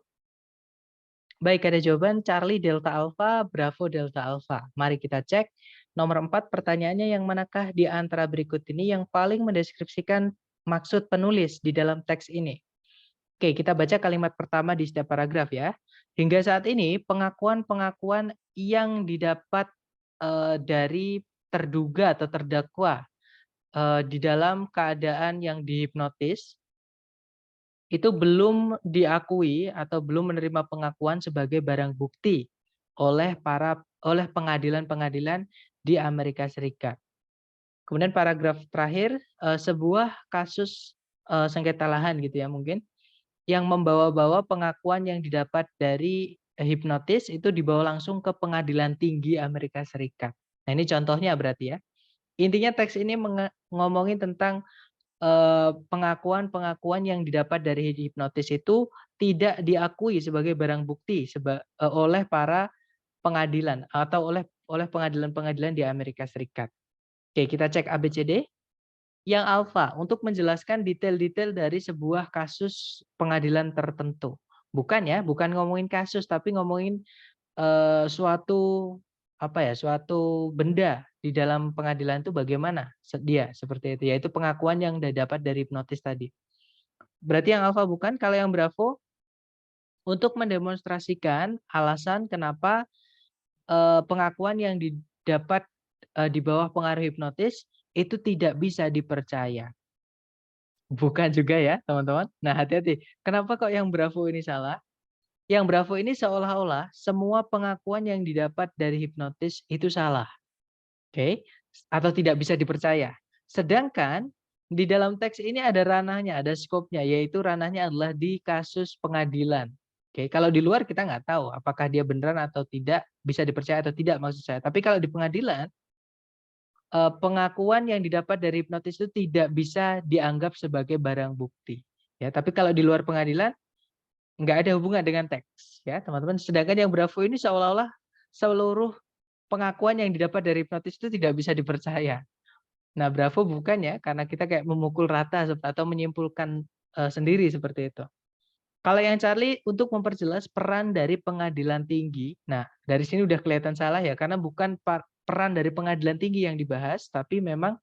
Baik, ada jawaban Charlie Delta Alpha, Bravo Delta Alpha. Mari kita cek. Nomor 4, pertanyaannya yang manakah di antara berikut ini yang paling mendeskripsikan maksud penulis di dalam teks ini? Oke, kita baca kalimat pertama di setiap paragraf ya. Hingga saat ini, pengakuan-pengakuan yang didapat dari terduga atau terdakwa di dalam keadaan yang dihipnotis itu belum diakui atau belum menerima pengakuan sebagai barang bukti oleh pengadilan-pengadilan di Amerika Serikat. Kemudian paragraf terakhir, sebuah kasus sengketa lahan gitu ya mungkin, yang membawa-bawa pengakuan yang didapat dari hipnotis itu dibawa langsung ke pengadilan tinggi Amerika Serikat. Nah ini contohnya berarti ya. Intinya teks ini ngomongin tentang pengakuan-pengakuan yang didapat dari hipnotis itu tidak diakui sebagai barang bukti oleh para pengadilan atau oleh pengadilan-pengadilan di Amerika Serikat. Oke, kita cek ABCD. Yang alfa untuk menjelaskan detail-detail dari sebuah kasus pengadilan tertentu. Bukan ya, bukan ngomongin kasus tapi ngomongin suatu suatu benda di dalam pengadilan itu bagaimana dia seperti itu, yaitu pengakuan yang didapat dari hipnotis tadi. Berarti yang alfa bukan. Kalau yang bravo untuk mendemonstrasikan alasan kenapa pengakuan yang didapat di bawah pengaruh hipnotis itu tidak bisa dipercaya. Bukan juga ya teman-teman. Nah hati-hati. Kenapa kok yang bravo ini salah? Yang bravo ini seolah-olah semua pengakuan yang didapat dari hipnotis itu salah. Oke, atau tidak bisa dipercaya. Sedangkan di dalam teks ini ada ranahnya, ada skopnya, yaitu ranahnya adalah di kasus pengadilan. Oke, kalau di luar kita nggak tahu apakah dia beneran atau tidak, bisa dipercaya atau tidak maksud saya. Tapi kalau di pengadilan, pengakuan yang didapat dari hipnotis itu tidak bisa dianggap sebagai barang bukti. Ya, tapi kalau di luar pengadilan nggak ada hubungan dengan teks, ya teman-teman. Sedangkan yang bravo ini seolah-olah seluruh pengakuan yang didapat dari hipnotis itu tidak bisa dipercaya. Nah, bravo bukan ya, karena kita kayak memukul rata atau menyimpulkan sendiri seperti itu. Kalau yang Charlie untuk memperjelas peran dari pengadilan tinggi. Nah, dari sini udah kelihatan salah ya, karena bukan peran dari pengadilan tinggi yang dibahas, tapi memang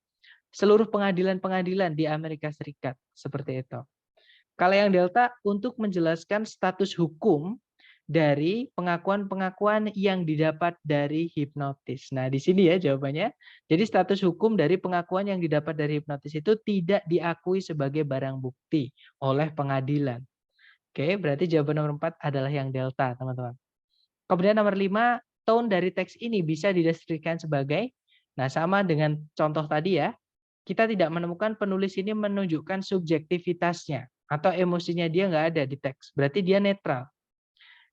seluruh pengadilan-pengadilan di Amerika Serikat seperti itu. Kalau yang delta untuk menjelaskan status hukum dari pengakuan-pengakuan yang didapat dari hipnotis. Nah, di sini ya jawabannya. Jadi status hukum dari pengakuan yang didapat dari hipnotis itu tidak diakui sebagai barang bukti oleh pengadilan. Oke, berarti jawaban nomor 4 adalah yang delta, teman-teman. Kemudian nomor 5, tone dari teks ini bisa dideskripsikan sebagai, nah sama dengan contoh tadi ya, kita tidak menemukan penulis ini menunjukkan subjektivitasnya atau emosinya dia nggak ada di teks. Berarti dia netral.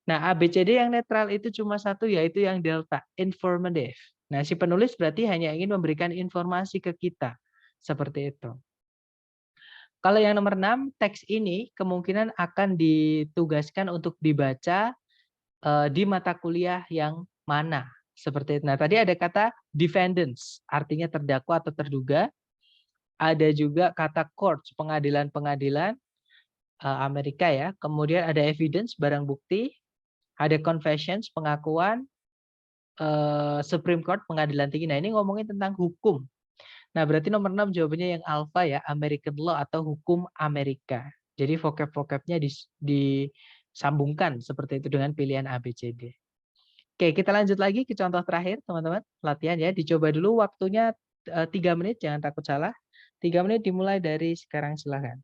Nah, ABCD yang netral itu cuma satu, yaitu yang delta, informative. Nah, si penulis berarti hanya ingin memberikan informasi ke kita. Seperti itu. Kalau yang nomor 6, teks ini kemungkinan akan ditugaskan untuk dibaca di mata kuliah yang mana. Seperti itu. Nah, tadi ada kata defendants, artinya terdakwa atau terduga. Ada juga kata courts, pengadilan-pengadilan Amerika ya. Kemudian ada evidence, barang bukti. Ada confessions, pengakuan. Supreme Court, pengadilan tinggi. Nah, ini ngomongin tentang hukum. Nah, berarti nomor 6 jawabannya yang alpha ya, American law atau hukum Amerika. Jadi vocab-vocabnya disambungkan seperti itu dengan pilihan A, B, C, D. Oke, kita lanjut lagi ke contoh terakhir, teman-teman. Latihan ya, dicoba dulu waktunya 3 menit, jangan takut salah. 3 menit dimulai dari sekarang, silahkan.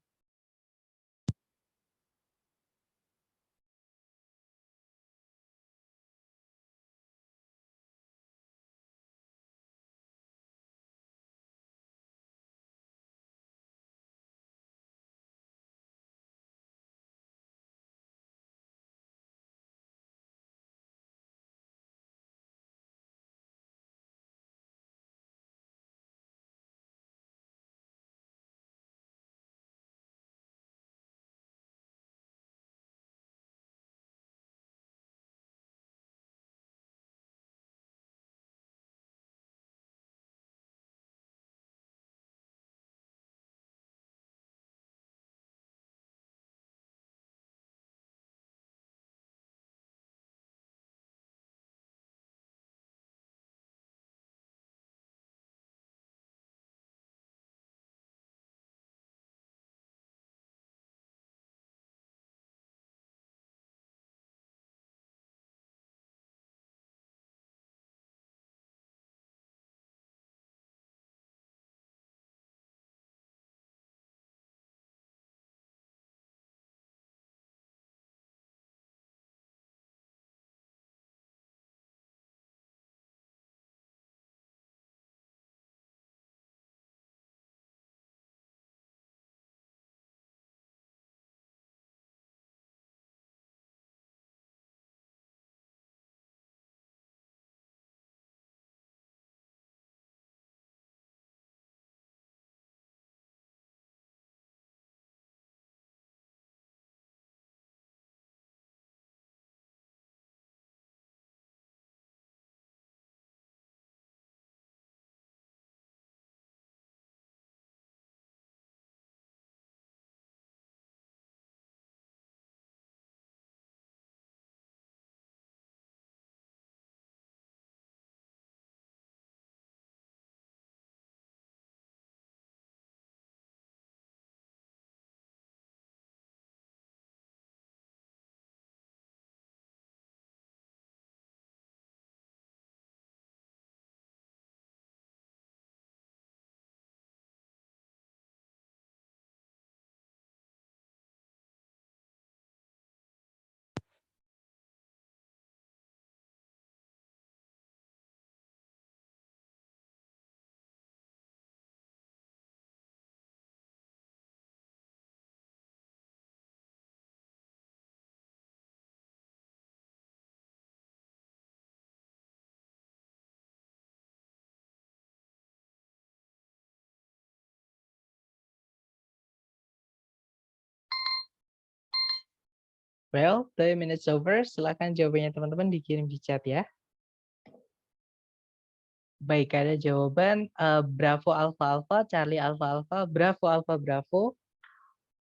Well, 2 minutes over. Silakan jawabannya teman-teman dikirim di chat ya. Baik, ada jawaban Bravo Alpha Alpha, Charlie Alpha Alpha, Bravo Alpha Bravo,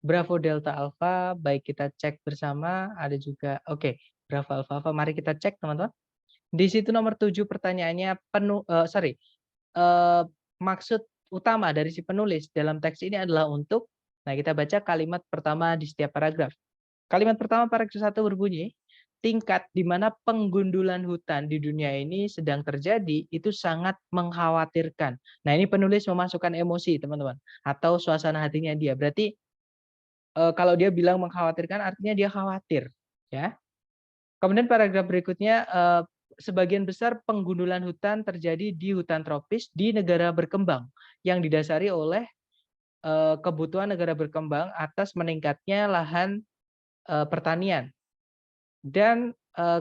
Bravo Delta Alpha. Baik, kita cek bersama. Ada juga, oke, Bravo Alpha Alpha. Mari kita cek teman-teman. Di situ nomor 7 pertanyaannya maksud utama dari si penulis dalam teks ini adalah untuk, nah kita baca kalimat pertama di setiap paragraf. Kalimat pertama paragraf 1 berbunyi, tingkat di mana penggundulan hutan di dunia ini sedang terjadi itu sangat mengkhawatirkan. Nah, ini penulis memasukkan emosi, teman-teman, atau suasana hatinya dia. Berarti kalau dia bilang mengkhawatirkan artinya dia khawatir, ya. Kemudian paragraf berikutnya, sebagian besar penggundulan hutan terjadi di hutan tropis di negara berkembang yang didasari oleh kebutuhan negara berkembang atas meningkatnya lahan pertanian dan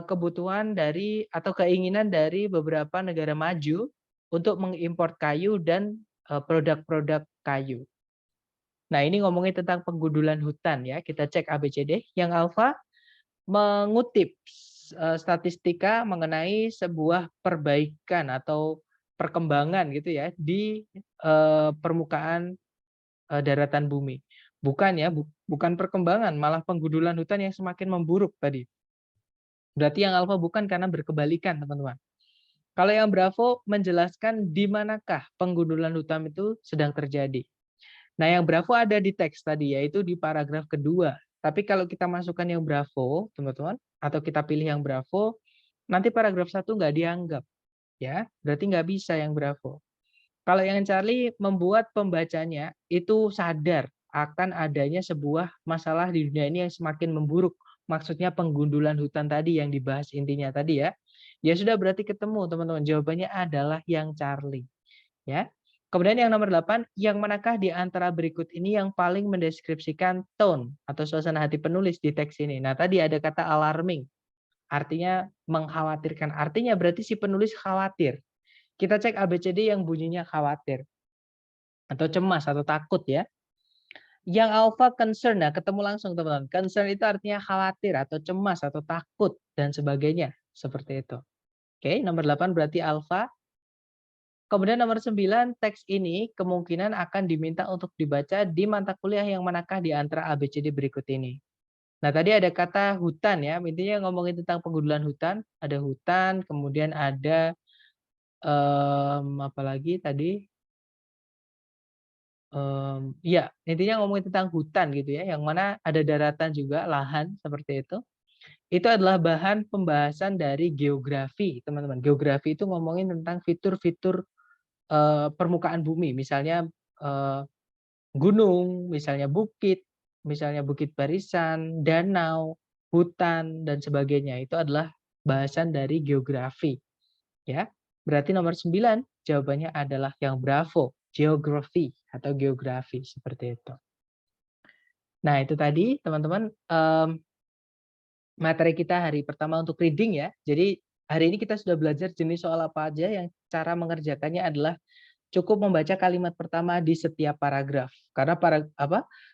kebutuhan dari atau keinginan dari beberapa negara maju untuk mengimpor kayu dan produk-produk kayu. Nah, ini ngomongin tentang penggundulan hutan ya. Kita cek ABCD. Yang alfa mengutip statistika mengenai sebuah perbaikan atau perkembangan gitu ya di permukaan daratan bumi. Bukan ya, bukan perkembangan, malah penggundulan hutan yang semakin memburuk tadi. Berarti yang alfa bukan karena berkebalikan, teman-teman. Kalau yang Bravo menjelaskan di manakah penggundulan hutan itu sedang terjadi. Nah, yang Bravo ada di teks tadi, yaitu di paragraf kedua. Tapi kalau kita masukkan yang Bravo, teman-teman, atau kita pilih yang Bravo, nanti paragraf 1 nggak dianggap. Ya, berarti nggak bisa yang Bravo. Kalau yang Charlie membuat pembacanya itu sadar akan adanya sebuah masalah di dunia ini yang semakin memburuk. Maksudnya penggundulan hutan tadi yang dibahas intinya tadi ya. Ya sudah berarti ketemu teman-teman. Jawabannya adalah yang Charlie. Ya. Kemudian yang nomor 8, yang manakah di antara berikut ini yang paling mendeskripsikan tone atau suasana hati penulis di teks ini. Nah, tadi ada kata alarming. Artinya mengkhawatirkan. Artinya berarti si penulis khawatir. Kita cek ABCD yang bunyinya khawatir atau cemas atau takut ya. Yang alpha concern, nah ketemu langsung teman-teman. Concern itu artinya khawatir atau cemas atau takut dan sebagainya. Seperti itu. Oke, nomor 8 berarti alpha. Kemudian nomor 9, teks ini kemungkinan akan diminta untuk dibaca di mata kuliah yang manakah di antara ABCD berikut ini. Nah, tadi ada kata hutan ya, intinya ngomongin tentang penggundulan hutan. Ada hutan, kemudian ada apa lagi tadi? Iya, intinya ngomongin tentang hutan gitu ya, yang mana ada daratan juga, lahan seperti itu. Itu adalah bahan pembahasan dari geografi, teman-teman. Geografi itu ngomongin tentang fitur-fitur permukaan bumi, misalnya gunung, misalnya bukit barisan, danau, hutan dan sebagainya. Itu adalah bahasan dari geografi, ya. Berarti nomor 9 jawabannya adalah yang Bravo, geografi atau geografi seperti itu. Nah, itu tadi teman-teman materi kita hari pertama untuk reading ya. Jadi hari ini kita sudah belajar jenis soal apa aja yang cara mengerjakannya adalah cukup membaca kalimat pertama di setiap paragraf. Karena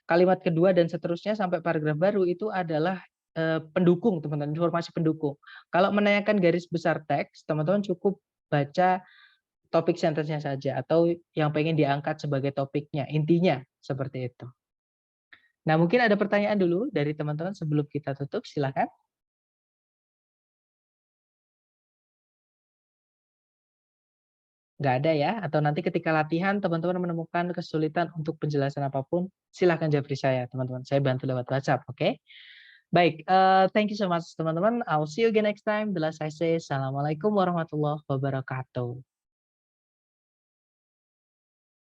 kalimat kedua dan seterusnya sampai paragraf baru itu adalah pendukung, teman-teman, informasi pendukung. Kalau menanyakan garis besar teks, teman-teman cukup baca topik sentence-nya saja atau yang pengen diangkat sebagai topiknya, intinya seperti itu. Nah, mungkin ada pertanyaan dulu dari teman-teman sebelum kita tutup, silakan. Nggak ada ya? Atau nanti ketika latihan teman-teman menemukan kesulitan untuk penjelasan apapun, silahkan japri saya, teman-teman. Saya bantu lewat WhatsApp, oke? Baik, thank you so much, teman-teman. I'll see you again next time. The last I say, Assalamualaikum warahmatullahi wabarakatuh.